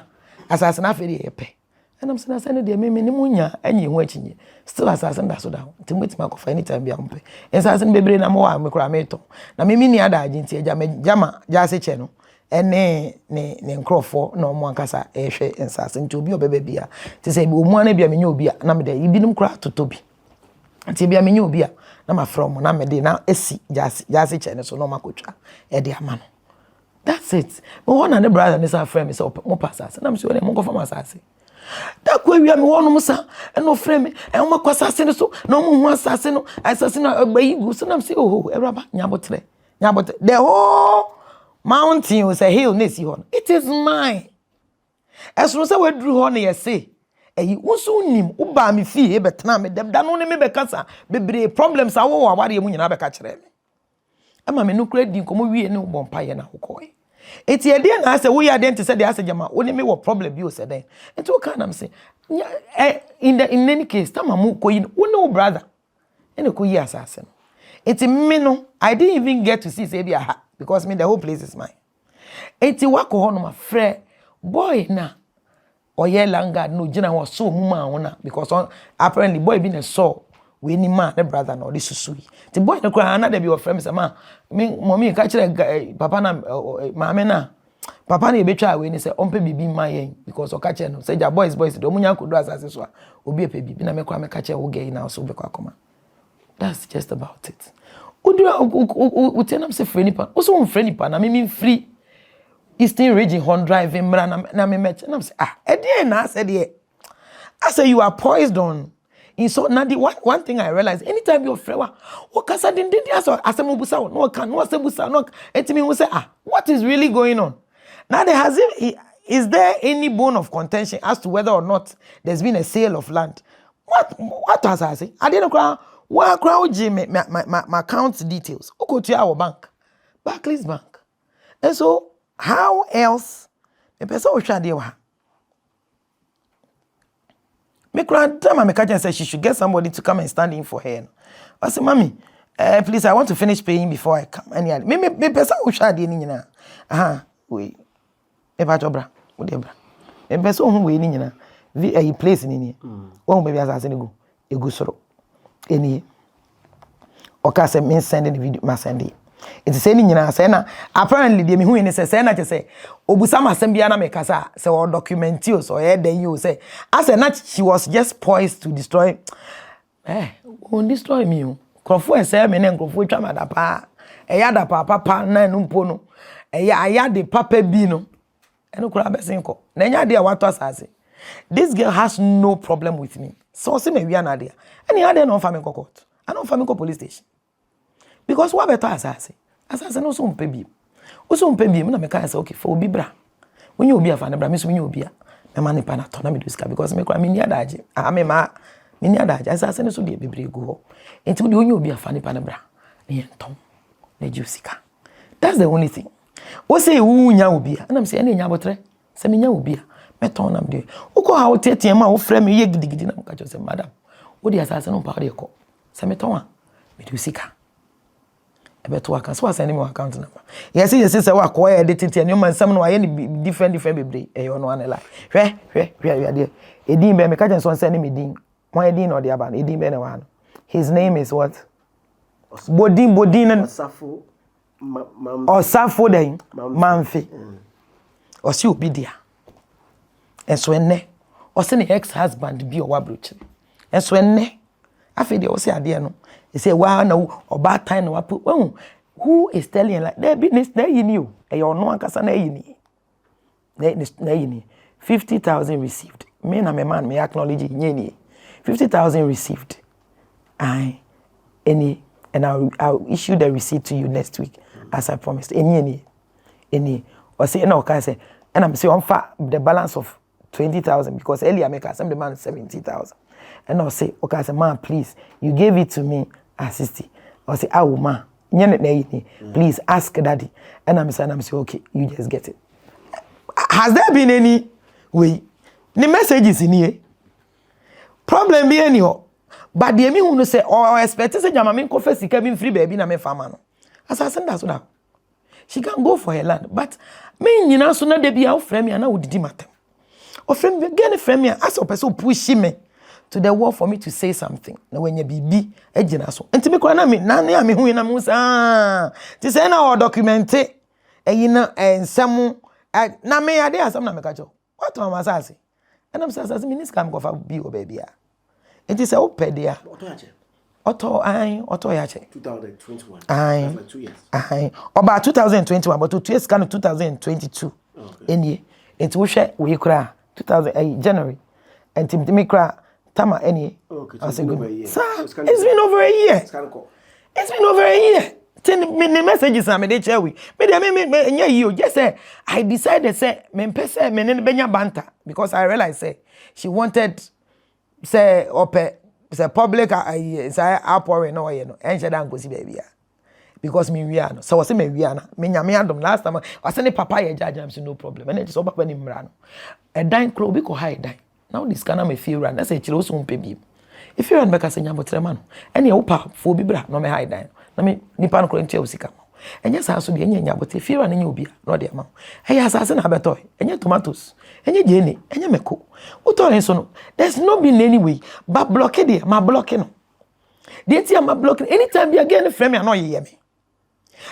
asase na afi dey pe And I'm saying, I dear, me munya, and you watching still assassin that's down. To meet my coffee anytime be ampe. And assassin baby na more micrometo. Na me ni other agency jama jase channel. And ne nkrofo no mo ankasa ehwe assassin to be obebe bia. Ti say bi omu na bia me nya obi a na me de ibinum kra totobi. Ti bia me nya obi a na ma from na me de na esi jase channel so no makotwa. E de ama no. That's it. But one and the brother and his friend is up more passes. And I'm sure they won't go for my sassy. That way we are one musa and no frame and my assassin so no more assassin by goose and I'm saying, oh, Yabotre. The whole mountain was a hill, Nissy Horn. It is mine. As soon as I drew on, I say, and you also knew Uba me fee, but now me them done only me because be problems are all what you mean. I catch them. I'm a no credit, come we no bumpire now. It's the idea I say we are then to say the answer jama only me what problem you said then. And to kind am say in any case tamamu ko yin no brother and ko yi assassin. It's me no I didn't even get to see say be aha because me the whole place is mine. It's wako ho no my friend boy na oye langa no gina was so muma ona because apparently boy been a saw we ni man the brother no this susui the boy no cry na dey be your friend say ma me mommy ka kire papa na maame na papa na ebetwa we ni say ompe bibi ma yen because o ka kire no say ja boys do munya kodo asase so a obi epe bibi na me kwa me ka kire wo gay na so be kwa koma. That's just about it. Udu tenam say free nipa also free nipa na me free Eastern region hon driving na me match and I'm say e na say I say you are poised on. In so now the one thing I realize anytime you're friend what kasa din aso asemubusa no can no asebusa no etimi who say what is really going on now is there any bone of contention as to whether or not there's been a sale of land what has I say I didn't cry what crowd my account details go to our bank Barclays Bank and so how else the person will share there. Me grandma me catch and say she should get somebody to come and stand in for her. I say, mommy, please, I want to finish paying before I come. And me person who share the nyina. Wait. Me pa jobra, wo de bra. Me person who we nyina. Vi place ni ni. Wo me bi asase ni go. Egu soro. Eni. Oka say me send the video, ma send it. It is saying nyina say na apparently dey me hu ni say na say obusa masem bia na me kasa say or document you so e den you say as na she was just poised to destroy won't destroy me krofo say me na krofo twa madapa ya da papa na no mpo no ya de papa bi no eno kura besin ko na nya de wato asase. This girl has no problem with me so say me wi na de any other no fa me court I don't fa me police station. Because what better asase no so mpe bi so mpe bi na me kan say okay for obi bra when you obi afa na bra me so when you obi a me man pa na to na me do ska because me kwa me ni adaje me ni adaje asase no so de bebre go ho enti wo de when you obi afa na pa na bra me entom na ju sika. That's the only thing. Wo say wo nya obi a na me say na nya botre say me nya obi a me ton na me de wo ko ha wo tietie ma wo frɛ me ye gidigidi na me ka cho say madam wo de asase no pa de ko say me ton a me do sika beto aka so send me account number yes say wa ko e edit tie no man sam no aye different bebre e yo no an lie hwe there edin be me ka jen so send me din mo edin no de aba edin be na wa no his name is what bodin osafo den manfi osi obi dia enso enne osi ne ex husband bi o wa brochi enso enne afi de osi ade no he say wow no oba time no wapu who is telling like there business there you knew e your no ankasa na yini na yini 50,000 received me na me man me acknowledge nyeni 50,000 received and I'll issue the receipt to you next week as I promised any or say no can say and I'm say on the balance of 20,000 because earlier make us the man 70,000. And I'll say, okay, I say, man, please, you gave it to me at 60. I'll say, ma, please ask daddy. And I'm saying, okay, you just get it. Has there been any way? The message is in here. Problem be anyhow. But the me who say, I expect to say, Jamamin confess he can free baby na me farmer. As I said, that's what she can go for her land. But me, you know, so now they be out frame and I would matter. friend again a friend me as a person push me to the wall for me to say something. Now when you be ejina so. Enti me kwa na me hu na mu sa. Ti say na o document eyina ensem na me ade asam na me ka cho. What am I say? And I'm saying me nis kam go fa bi o baby a. Enti say o pede a. Auto ya che 2021. Aye. Like 2 years. Aye. About 2021 but 2 years kind of 2022. Okay. Any enti wo hwe we kra 2000 January. Enti me kra Tama any. Okay, it's been over a year. Sir, it's been over a year. It's kind of cool. It's been over a year. Send me the messages I made share with. Me you just say I decided say me pese me ne benya banter because I realized say she wanted say say public say outpouring no you know and she dan go see baby because me we no so was me we na me nyame adom last time I say papa ye judge am no problem and it so papa ni mra no e dan kro bi ko hide dan. Now this can am a few run. That's a chilo so pay. If you run back as a nyambotremano, any opa for bibra, no me hide down. No me nipan current usika. And yes, I should be any nyabot if you run in your no dear mouth. Hey, assassin have a toy, and your tomatoes, and your jenny, and your meko. What all so there's no been any way, but blockade, my blocking. The my blocking anytime you again frame me, I know you hear me.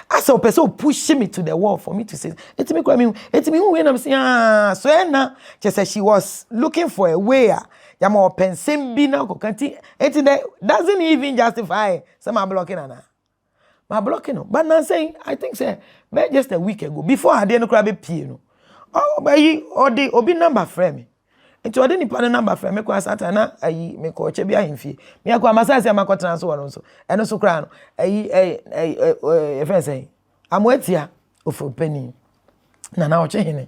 As a person pushing me to the wall for me to say, it's me when I'm saying, so now, just as she was looking for a way, Yamo pensing be now, it doesn't even justify some are blocking her. My blocking, but now saying, I think, say, just a week ago, before I didn't grab a piano. Oh, by you, or the obi number frame. Into a didn't plan a number frame, make us atana, me coach a behind fee. Me a masasa, my cotton so also, and also crown, a friend say, I'm wet here, for penny. Now, changing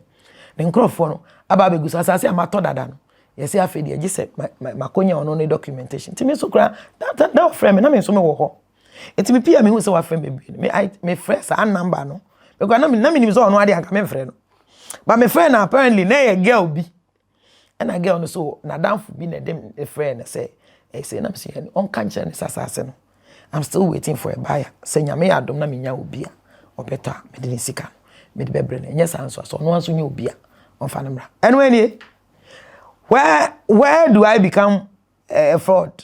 then crowd about the goose, as I say, I'm a toddan. Yes, I feel you just said my conya on only documentation. To me, so cry that frame, and I mean, so more. It's me, Pia, me who saw a friend, me fresh and number no, because I mean, was all no idea, I'm a friend. But my friend apparently, nay, a girl be. And I get on so now down for being a friend and say, I'm saying unconscious assassin. I'm still waiting for a buyer. Saying I may have done na ubia or better, medicine sika, med bebre, and yes, answer so no one soon you be on Fanamra. And when where do I become a fraud?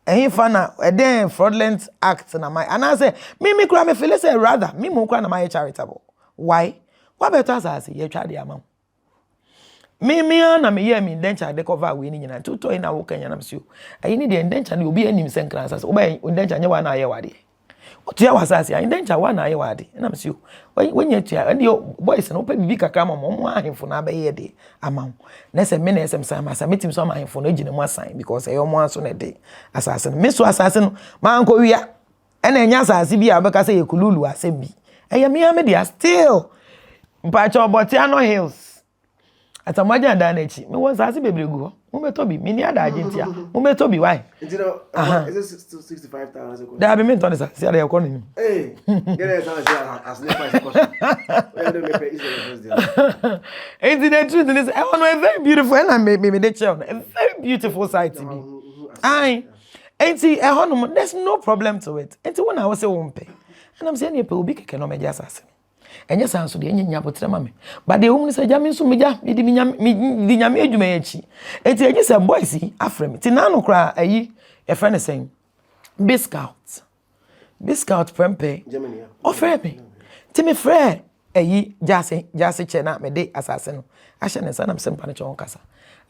And if a damn fraudulent act and I say, me cry me feel say rather, me mo cry na my charitable. Why? What better as I say, you try the amount. Me na me hear me indenture de cover we ni nyina tuto ina wo kanya na msio ayi ni de indenture ni obi anim senkran sase oba indenture nya wa na aye wade otua wasase indenture wa na aye wade na msio wenya tua and yo boys no pa bibi kakra mo ahemfo na abaye de amawo na se me na esem sa masa metim so ahemfo no gine mo asan because e yo mo aso na de asase no me so asase no ma anko wia ena enya asase bi abeka se yekululu asem bi eye me am still mpacho botiano hills Atamaja danechi. Me won sase bebre gu ho. Mo beto bi. Me ni ada agentia. Mo beto bi why? You know, is it still 65,000? There be me ton say dey call him. Hey, get it as never as possible. We don't make it easy first deal. It's the truth is I want a very beautiful and me dey chill. A very beautiful site to be. Aye. Enti ehonum there's no problem to it. Enti when I was say won pay. And I'm saying you pay obi keke no meja asase. Enye sanso de enye nyabotre mame but the woman say jame so meja me di nyame adwuma yachi enti enye say boys afrem ti na no kra ayi e friend saying biscout prempe Germany offer me ti me friend ayi jase che na me de asase no ahye ne sanam sempa ne chon kasa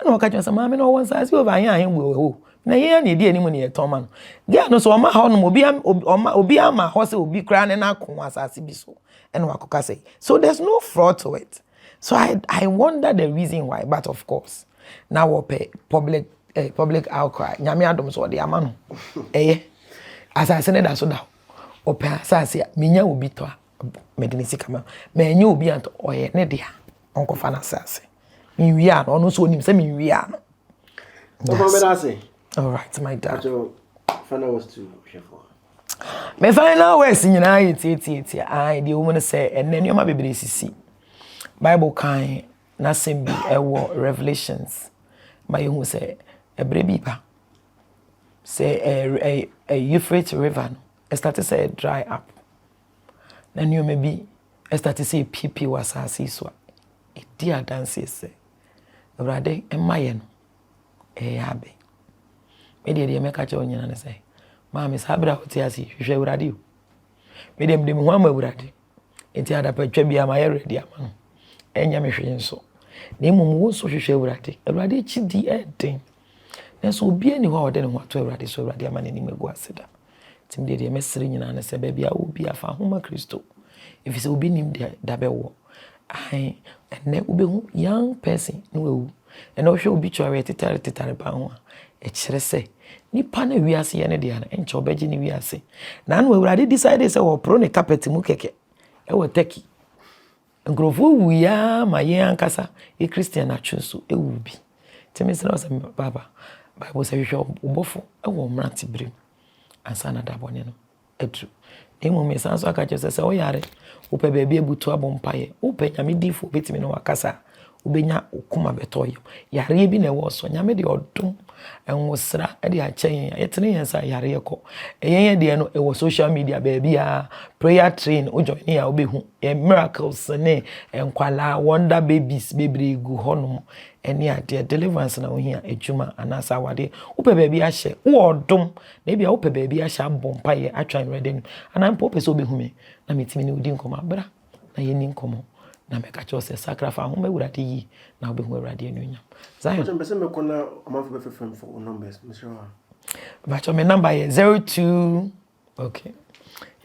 na waka chon say mame no won sanse over here wo na ye na edi animu ne eton ma no dia no so o ma ha no obi ama ho se obi kra ne na ko asase bi so and wakoka say so there's no fraud to it. So I wonder the reason why, but of course now we pay public outcry nyame adom so de amano asase ne da so da ope asase menya obi to medini sikama menya obi anto oye ne dia onko fa na asase mi wia no no so onim se mi wia no. All right, my dad. Final was to share for. My final words in United I the woman say and then you ma bebre sisi Bible kan na sem bi ewo Revelations my who say e brebi ba say a Euphrates river no started say dry up then you maybe started say PP was asisi so e dia dance say Awurade emma ye no abe me de make a cho nyina ne say maame sabra hote ase hwehwe Awurade o me de me ho ama Awurade enti adapa twa bia ma ye ready ama no enya me hwe nso na emum wo so hwehwe Awurade chidi eden na so obi ani ho a ode ne ho ato Awurade so Awurade ama ne ni magu aseda tim de mesere nyina ne se ba bia obi afa homa Kristo if you obi nim de dabewo ai ene ubehu young person no ewu ene ohwe obi twa titare ba ho e kire se nipa na wiase ye ne de ana enche obeje ne wiase na no Awurade decide se wo pro ne carpet mu keke e wo taki nkrofo wu ya ma ye ankasa e Christian atwuso e wu bi temi se na se baba Bible say hwe obofo e wo mrante brem ansa na dabone no edu emu me sanso aka che se o yare wo pe baabi ebutu abompaye wo pe nyame difo betimi no wakasa ubenya okuma betoyo yare bi na ewo so nyame de odum enwosra e de achen yetene yensa yare yeko eyen de no ewo social media baabi a prayer train o join ya obehu miracles ne enkwala wonder babies bebre gu honum eni ade deliverance na ohia adwuma anasa wade wo pe baabi ahye wo odum na bia wo pe baabi ahye abompaye atwan ready ana mpo pese obehu me na metimi ne udi nkoma bra na yeni nkomo na meka chose sacrifice ho Awurade yi na obehu Awurade anunya Zion so mbese me kona amafo be fefem for numbers Mr. But my number is 02 okay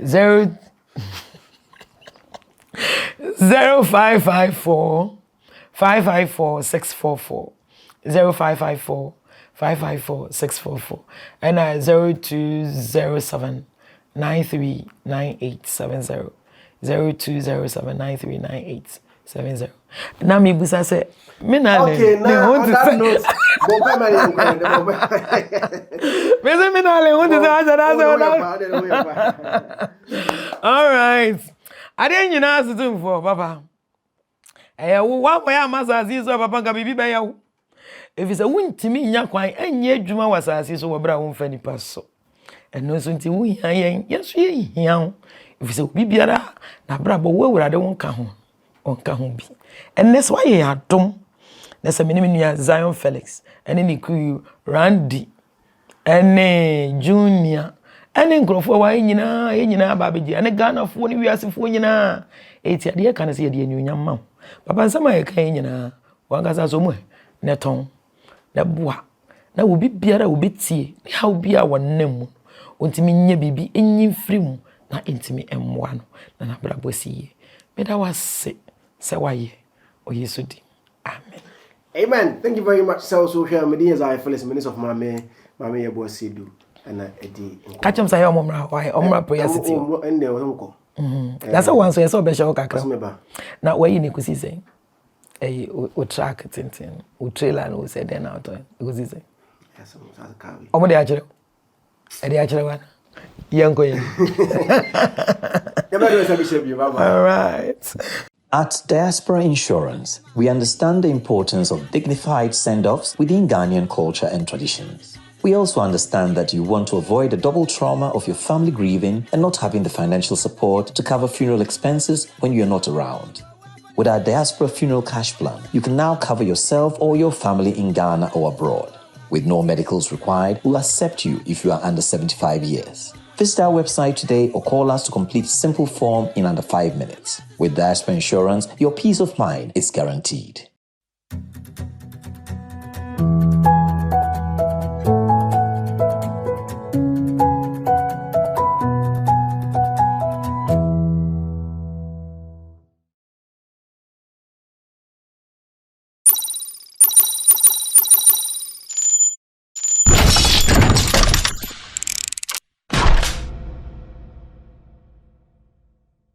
0 0554 554 644 0554 554 644 and 0207 939870 0207939870 na mi busa se me na le okay now on that note bomba mari me na le want to all right I didn't you know to for papa wo wa boy amasazi so papa ga bibi be yawo if is a wuntimi nya kwan enye adwuma wasasi so wo bra wo mfa nipa so eno so nti wo hia yen yeso ye hia if is a bibiara na bra bo wo Awurade wonka ho bi ennes wa ye adom na se menimi nua Zionfelix ene ni ku Randy ene Junior ene nkrofo wa nyina ba beji ene Ghana fo ni wiasefo nyina eti ade ka na se ye de anyunyam ma papa nsama ye kan nyina wangasa so mu ne ton na boa na obi biara obi tie ha obi a wonnam ontimi nya bibi enyi mfrim na entimi emmoa no na brabo siye meda wase se waye o Yesu di amen. Amen. Thank you very much. So here me dey Zionfelix Minister of Maame Yeboah Asiedu and edi catch him say omra prayer city ende o ko that's one so yeso be show kakra na wayi ni kusi say o track tintin o trailer no say den out kusi say yes o sa kawi omo de akire wan yanko yen all right. At Diaspora Insurance, we understand the importance of dignified send-offs within Ghanaian culture and traditions. We also understand that you want to avoid the double trauma of your family grieving and not having the financial support to cover funeral expenses when you're not around. With our Diaspora Funeral Cash Plan, you can now cover yourself or your family in Ghana or abroad. With no medicals required, we'll accept you if you are under 75 years. Visit our website today or call us to complete a simple form in under 5 minutes. With Diaspora Insurance, your peace of mind is guaranteed.